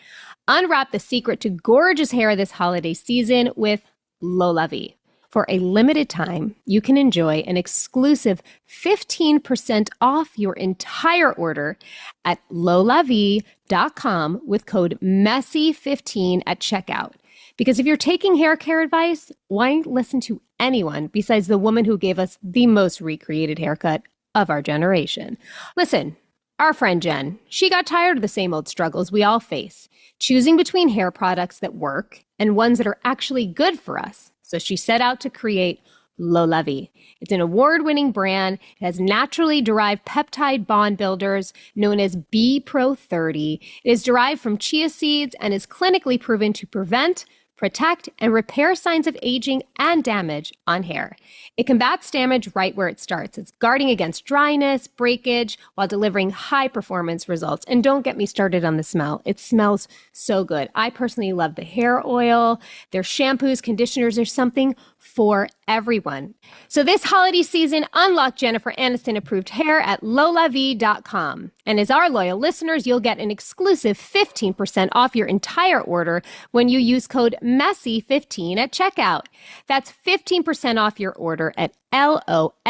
Unwrap the secret to gorgeous hair this holiday season with Lola V. For a limited time, you can enjoy an exclusive 15% off your entire order at lolavie.com with code MESSY15 at checkout. Because if you're taking hair care advice, why listen to anyone besides the woman who gave us the most recreated haircut of our generation? Listen, our friend Jen, she got tired of the same old struggles we all face, choosing between hair products that work and ones that are actually good for us. So she set out to create LoLavie. It's an award-winning brand. It has naturally derived peptide bond builders known as B Pro 30. It is derived from chia seeds and is clinically proven to prevent, protect, and repair signs of aging and damage on hair. It combats damage right where it starts. It's guarding against dryness, breakage, while delivering high-performance results. And don't get me started on the smell. It smells so good. I personally love the hair oil, their shampoos, conditioners. There's something for everyone. So this holiday season, unlock Jennifer Aniston approved hair at lolavie.com. And as our loyal listeners, you'll get an exclusive 15% off your entire order when you use code MESSY15 at checkout. That's 15% off your order at lolavie.com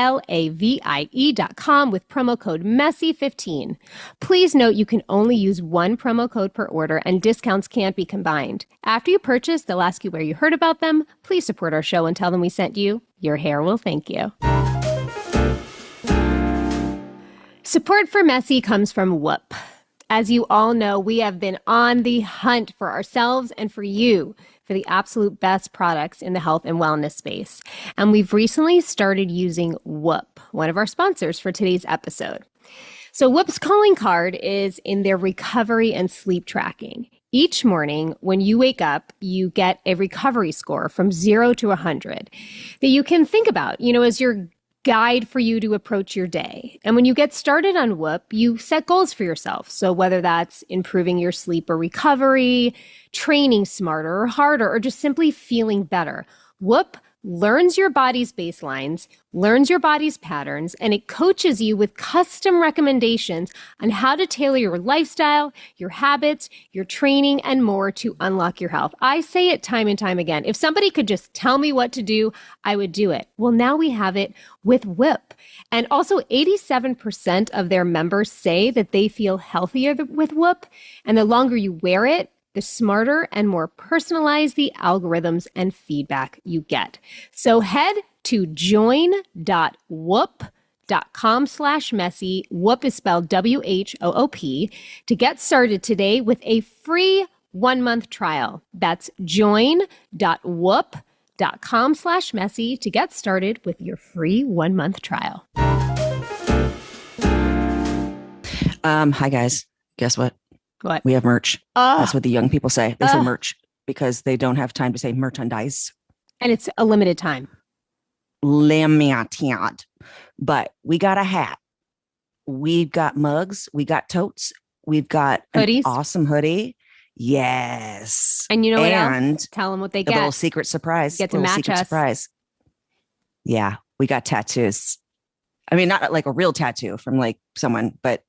with promo code MESSY15. Please note you can only use one promo code per order and discounts can't be combined. After you purchase, they'll ask you where you heard about them. Please support our show and tell them we sent you. Your hair will thank you. Support for Messy comes from Whoop. As you all know, we have been on the hunt for ourselves and for you for the absolute best products in the health and wellness space. And we've recently started using Whoop, one of our sponsors for today's episode. So Whoop's calling card is in their recovery and sleep tracking. Each morning when you wake up, you get a recovery score from 0 to 100 that you can think about, as your guide for you to approach your day. And when you get started on Whoop, you set goals for yourself. So whether that's improving your sleep or recovery, training smarter or harder, or just simply feeling better, Whoop learns your body's baselines, learns your body's patterns, and it coaches you with custom recommendations on how to tailor your lifestyle, your habits, your training, and more to unlock your health. I say it time and time again. If somebody could just tell me what to do, I would do it. Well, now we have it with Whoop. And also 87% of their members say that they feel healthier with Whoop. And the longer you wear it, the smarter and more personalized the algorithms and feedback you get. So head to join.whoop.com/messy. Whoop is spelled WHOOP to get started today with a free 1-month trial. That's join.whoop.com/messy to get started with your free 1-month trial. Hi guys. Guess what? What? We have merch. That's what the young people say. They say merch because they don't have time to say merchandise. And it's a limited time. Limited. But we got a hat. We've got mugs. We got totes. We've got hoodies. An awesome hoodie. Yes. And you know what else? Tell them what they get. A little secret surprise. Get to match us. Surprise. Yeah. We got tattoos. I mean, not like a real tattoo from like someone, but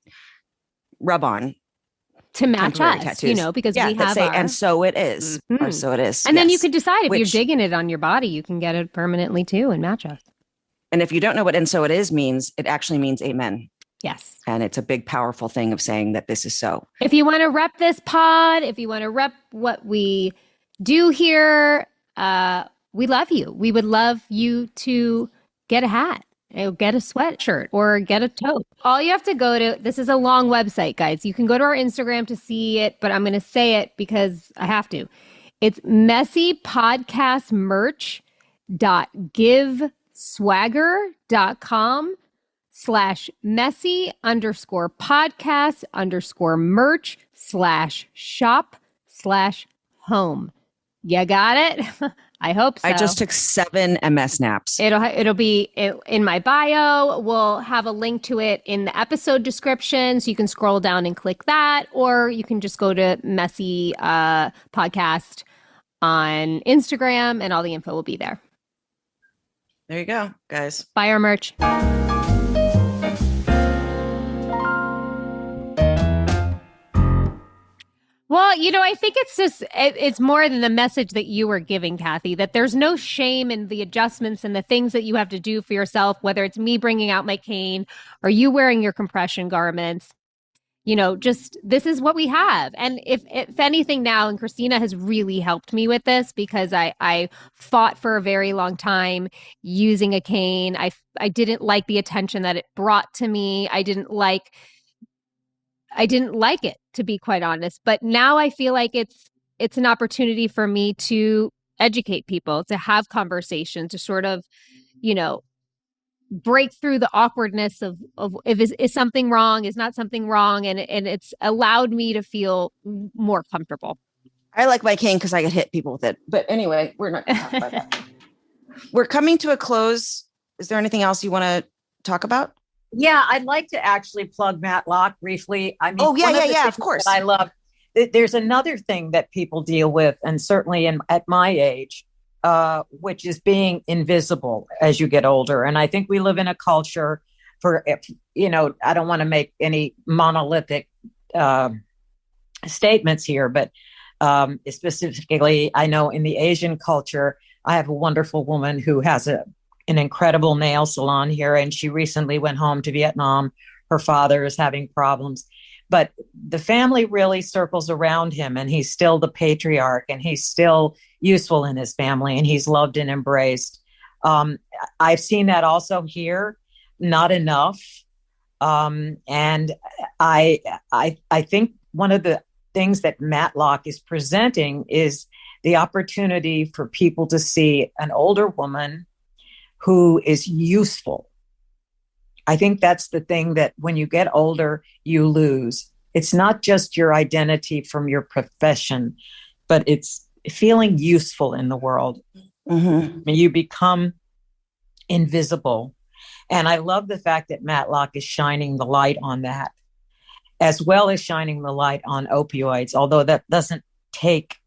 rub on. To match us, tattoos. Because we have say, and so it is. Mm-hmm. Or so it is. And then you could decide if you're digging it on your body, you can get it permanently too and match us. And if you don't know what and so it is means, it actually means amen. Yes. And it's a big, powerful thing of saying that this is so. If you want to rep this pod, if you want to rep what we do here, we love you. We would love you to get a hat. Get a sweatshirt or get a tote. All you have to go to, this is a long website, guys. You can go to our Instagram to see it, but I'm going to say it because I have to. It's messypodcastmerch.giveswagger.com/messy_podcast_merch/shop/home. You got it? I hope so. I just took 7 MS naps. It'll be in my bio. We'll have a link to it in the episode description, so you can scroll down and click that, or you can just go to Messy Podcast on Instagram, and all the info will be there. There you go, guys. Buy our merch. Well, Well, I think it's just, it's more than the message that you were giving, Kathy, that there's no shame in the adjustments and the things that you have to do for yourself, whether it's me bringing out my cane or you wearing your compression garments. Just this is what we have. And if anything now, and Christina has really helped me with this because I fought for a very long time using a cane. I didn't like the attention that it brought to me. I didn't like it, to be quite honest. But now I feel like it's an opportunity for me to educate people, to have conversations, to sort of, break through the awkwardness of is something wrong, is not something wrong. And it's allowed me to feel more comfortable. I like my cane because I could hit people with it. But anyway, we're not going to talk about that. We're coming to a close. Is there anything else you want to talk about? Yeah, I'd like to actually plug Matlock briefly. I mean, of course. I love. There's another thing that people deal with, and certainly at my age, which is being invisible as you get older. And I think we live in a culture I don't want to make any monolithic statements here, but specifically, I know in the Asian culture, I have a wonderful woman who has an incredible nail salon here, and she recently went home to Vietnam. Her father is having problems, but the family really circles around him, and he's still the patriarch, and he's still useful in his family, and he's loved and embraced. I've seen that also here, not enough. And I think one of the things that Matlock is presenting is the opportunity for people to see an older woman who is useful. I think that's the thing that when you get older, you lose. It's not just your identity from your profession, but it's feeling useful in the world. Mm-hmm. You become invisible. And I love the fact that Matlock is shining the light on that, as well as shining the light on opioids, although that doesn't take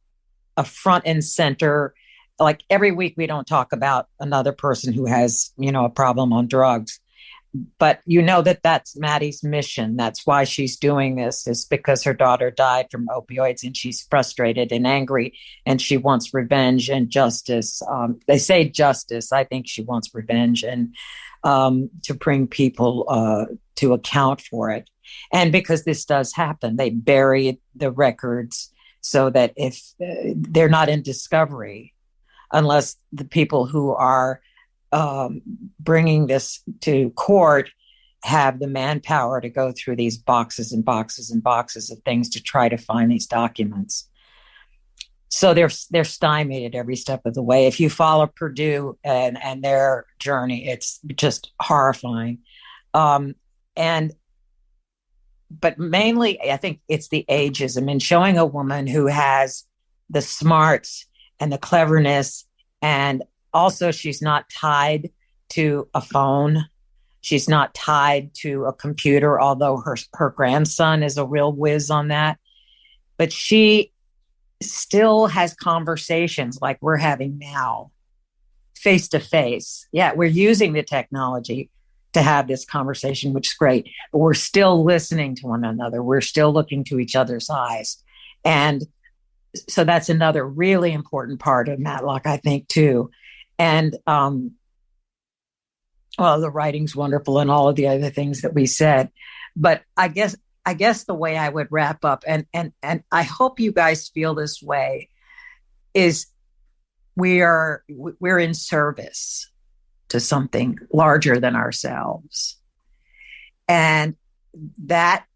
a front and center. Like every week, we don't talk about another person who has, a problem on drugs. But that's Maddie's mission. That's why she's doing this, is because her daughter died from opioids and she's frustrated and angry and she wants revenge and justice. They say justice. I think she wants revenge and to bring people to account for it. And because this does happen, they bury the records so that if they're not in discovery, unless the people who are bringing this to court have the manpower to go through these boxes and boxes and boxes of things to try to find these documents. So they're stymied at every step of the way. If you follow Purdue and their journey, it's just horrifying. But mainly, I think it's the ageism and showing a woman who has the smarts and the cleverness, and also she's not tied to a phone. She's not tied to a computer, although her grandson is a real whiz on that. But she still has conversations like we're having now, face to face. Yeah, we're using the technology to have this conversation, which is great, but we're still listening to one another. We're still looking to each other's eyes. And so that's another really important part of Matlock, I think, too. And, the writing's wonderful and all of the other things that we said. But I guess the way I would wrap up, and I hope you guys feel this way, is we're in service to something larger than ourselves. And that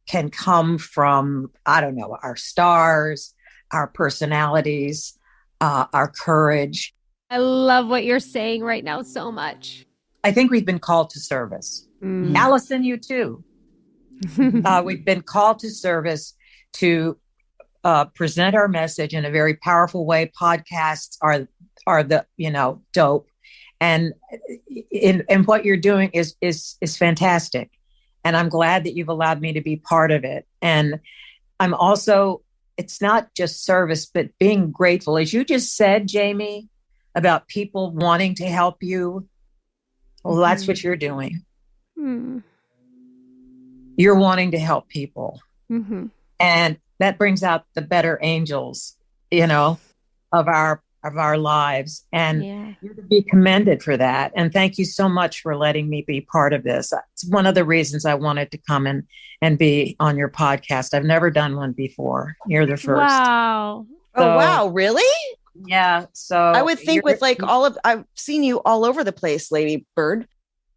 can come from, our stars, our personalities, our courage. I love what you're saying right now so much. I think we've been called to service. Mm. Allison, you too. We've been called to service to present our message in a very powerful way. Podcasts are the, dope. And what you're doing is fantastic. And I'm glad that you've allowed me to be part of it. And I'm also, it's not just service, but being grateful. As you just said, Jamie, about people wanting to help you. Well, that's what you're doing. Mm. You're wanting to help people. Mm-hmm. And that brings out the better angels, of our lives. And you're to be commended for that. And thank you so much for letting me be part of this. It's one of the reasons I wanted to come and be on your podcast. I've never done one before. You're the first. Wow. So, oh, wow. Really? Yeah. So I would think with like I've seen you all over the place, Lady Bird.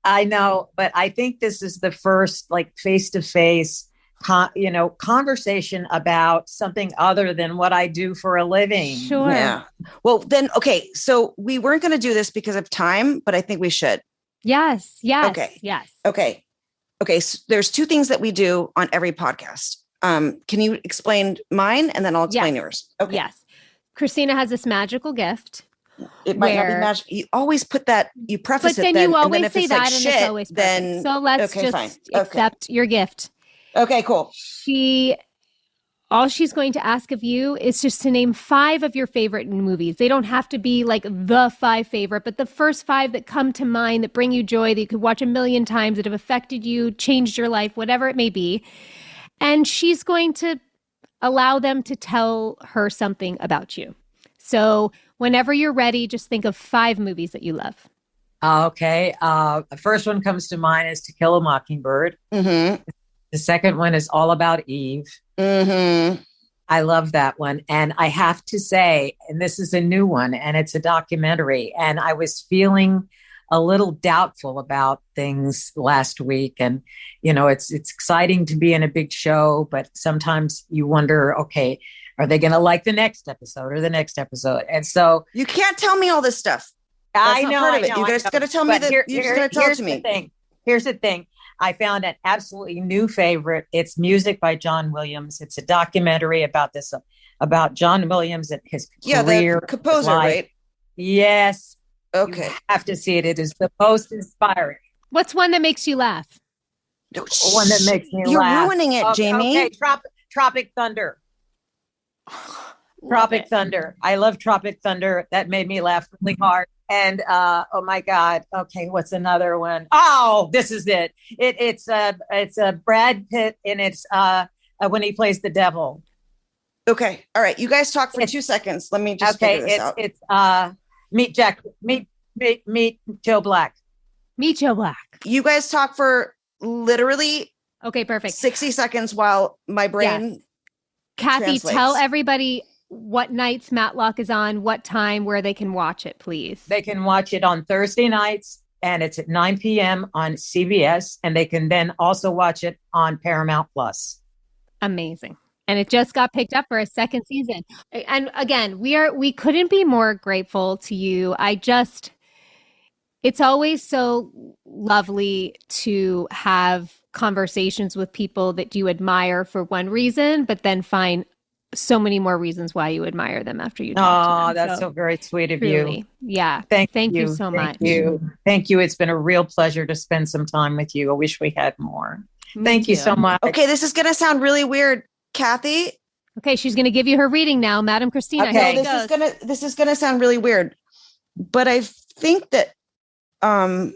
I know, but I think this is the first like face-to-face conversation about something other than what I do for a living. Sure. Yeah. Well, then, okay. So we weren't going to do this because of time, but I think we should. Yes. Yes. Okay. Yes. Okay. Okay. So there's two things that we do on every podcast. Can you explain mine and then I'll explain yours? Okay. Yes. Christina has this magical gift. It might not be magic. You always put that, you preface but it. Then you always and then say that like shit, and it's always perfect. Then, so let's just accept your gift. Okay, cool. All she's going to ask of you is just to name 5 of your favorite movies. They don't have to be like the 5 favorite, but the first 5 that come to mind that bring you joy, that you could watch 1,000,000 times, that have affected you, changed your life, whatever it may be. And she's going to allow them to tell her something about you. So whenever you're ready, just think of 5 movies that you love. Okay. The first one comes to mind is To Kill a Mockingbird. Mm-hmm. The second one is All About Eve. Mm-hmm. I love that one. And I have to say, and this is a new one, and it's a documentary, and I was feeling a little doubtful about things last week. And, it's exciting to be in a big show, but sometimes you wonder, okay, are they going to like the next episode or the next episode? And so you can't tell me all this stuff. That's not part of it. You guys got to tell me that. You're just going to tell it to me. Here's the thing. I found an absolutely new favorite. It's music by John Williams. It's a documentary about John Williams and his career. The composer, right? Yes. Okay. You have to see it. It is the most inspiring. What's one that makes you laugh? One that makes me laugh. You're ruining it, Jamie. Okay, Tropic Thunder. Tropic Thunder. I love Tropic Thunder. That made me laugh really hard. And oh my God. Okay, what's another one? Oh, this is it. It's a Brad Pitt, and it's when he plays the devil. Okay. All right. You guys talk for 2 seconds. Let me just figure this out. It's Meet Joe Black. Meet Joe Black. You guys talk for literally perfect 60 seconds while my brain Kathy, translates. Tell everybody what nights Matlock is on, what time, where they can watch it, please. They can watch it on Thursday nights, and it's at 9 p.m. on CBS, and they can then also watch it on Paramount Plus. Amazing. And it just got picked up for a second season. And again, we couldn't be more grateful to you. It's always so lovely to have conversations with people that you admire for one reason, but then find so many more reasons why you admire them after you talk to them. That's so very sweet of truly, you. Yeah. Thank you so much. Thank you. It's been a real pleasure to spend some time with you. I wish we had more. Thank you so much. Okay, this is going to sound really weird, Kathy. Okay, she's going to give you her reading now, Madam Christina. Okay, this is going to sound really weird, but I think that okay,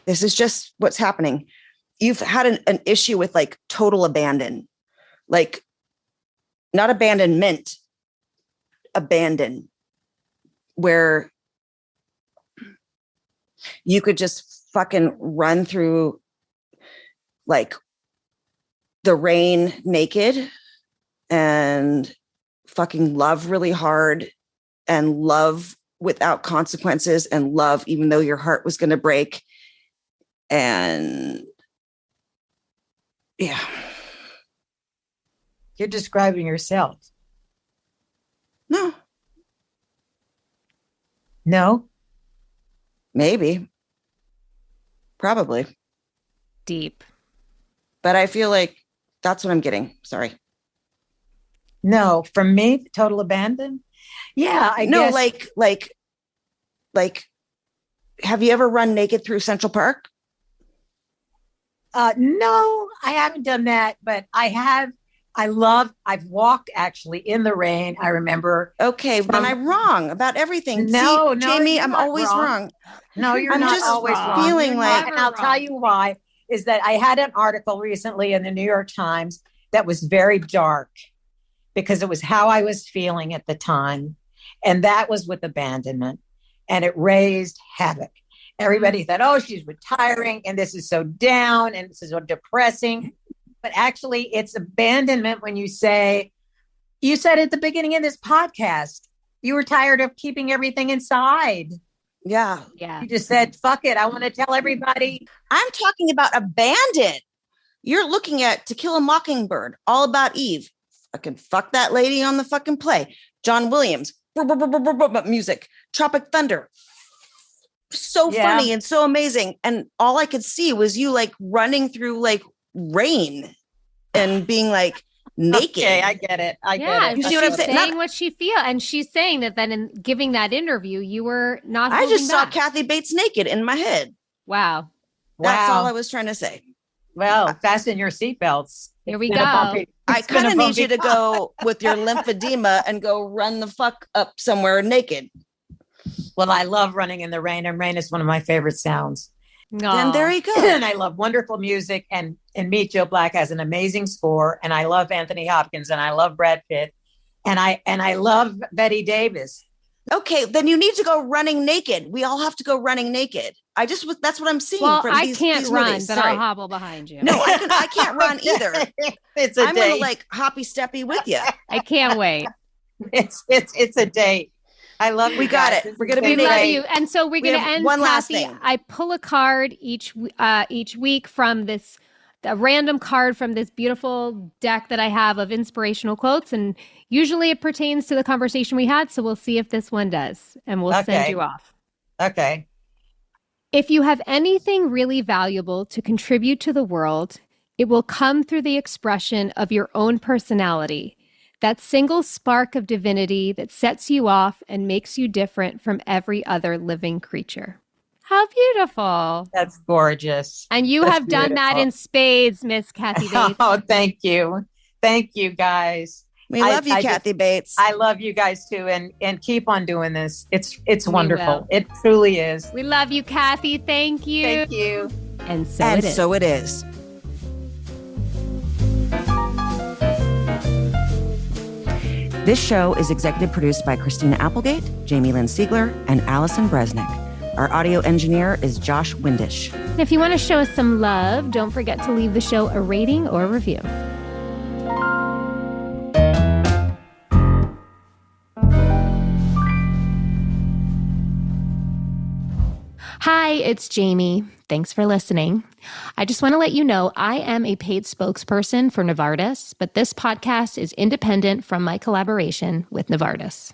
this is just what's happening. You've had an issue with like total abandon, like not abandonment, abandon, where you could just fucking run through like the rain naked and fucking love really hard and love without consequences and love even though your heart was going to break. And yeah. You're describing yourself. No? Maybe. Probably. Deep. But I feel like that's what I'm getting. Sorry. No, from me, total abandon? Yeah, I guess. Like, have you ever run naked through Central Park? No, I haven't done that, but I have. I've walked actually in the rain. I remember. Okay, then I'm wrong about everything. No, Jamie, I'm always wrong. No, you're not always wrong. Feeling like, and I'll tell you why. Is that I had an article recently in the New York Times, that was very dark because it was how I was feeling at the time. And that was with abandonment. And it raised havoc. Everybody thought, oh, she's retiring and this is so down and this is so depressing. But actually, it's abandonment when you say, you said at the beginning of this podcast, you were tired of keeping everything inside. Yeah. You just said, fuck it. I want to tell everybody. I'm talking about abandon. You're looking at To Kill a Mockingbird, All About Eve. Fucking fuck that lady on the fucking play. John Williams, music, Tropic Thunder. So funny and so amazing. And all I could see was you like running through like rain and being like naked. Okay, I get it. I get it. You see what I'm saying? Saying what she feels. And she's saying that then in giving that interview, you were not I just back. saw Kathy Bates naked in my head. Wow. That's all I was trying to say. Well, fasten your seatbelts. Here we go. I kind of need you to go with your lymphedema and go run the fuck up somewhere naked. Well, I love running in the rain, and rain is one of my favorite sounds. And there you go. And I love wonderful music, and Meet Joe Black has an amazing score, and I love Anthony Hopkins, and I love Brad Pitt, and I love Betty Davis. Okay, then you need to go running naked. We all have to go running naked. That's what I'm seeing. Well, from I these, can't these run, movies. but Sorry. I'll hobble behind you. No, I can't run either. I'm gonna like hoppy steppy with you. I can't wait. It's a date. I love you. We got guys. it. We're gonna be We love naked. you. And so we're going to end. One last Kathy, thing. I pull a card each week from a random card from this beautiful deck that I have of inspirational quotes. And usually it pertains to the conversation we had. So we'll see if this one does. And we'll send you off. Okay. If you have anything really valuable to contribute to the world, it will come through the expression of your own personality, that single spark of divinity that sets you off and makes you different from every other living creature. How beautiful. That's gorgeous. And you have done that in spades, Miss Kathy Bates. Oh, thank you. Thank you, guys. We love you, Kathy Bates. I love you guys too, and keep on doing this. It's wonderful. It truly is. We love you, Kathy. Thank you. Thank you. And so it is. This show is executive produced by Christina Applegate, Jamie-Lynn Siegler, and Allison Bresnick. Our audio engineer is Josh Windish. And if you want to show us some love, don't forget to leave the show a rating or review. Hi, it's Jamie. Thanks for listening. I just want to let you know I am a paid spokesperson for Novartis, but this podcast is independent from my collaboration with Novartis.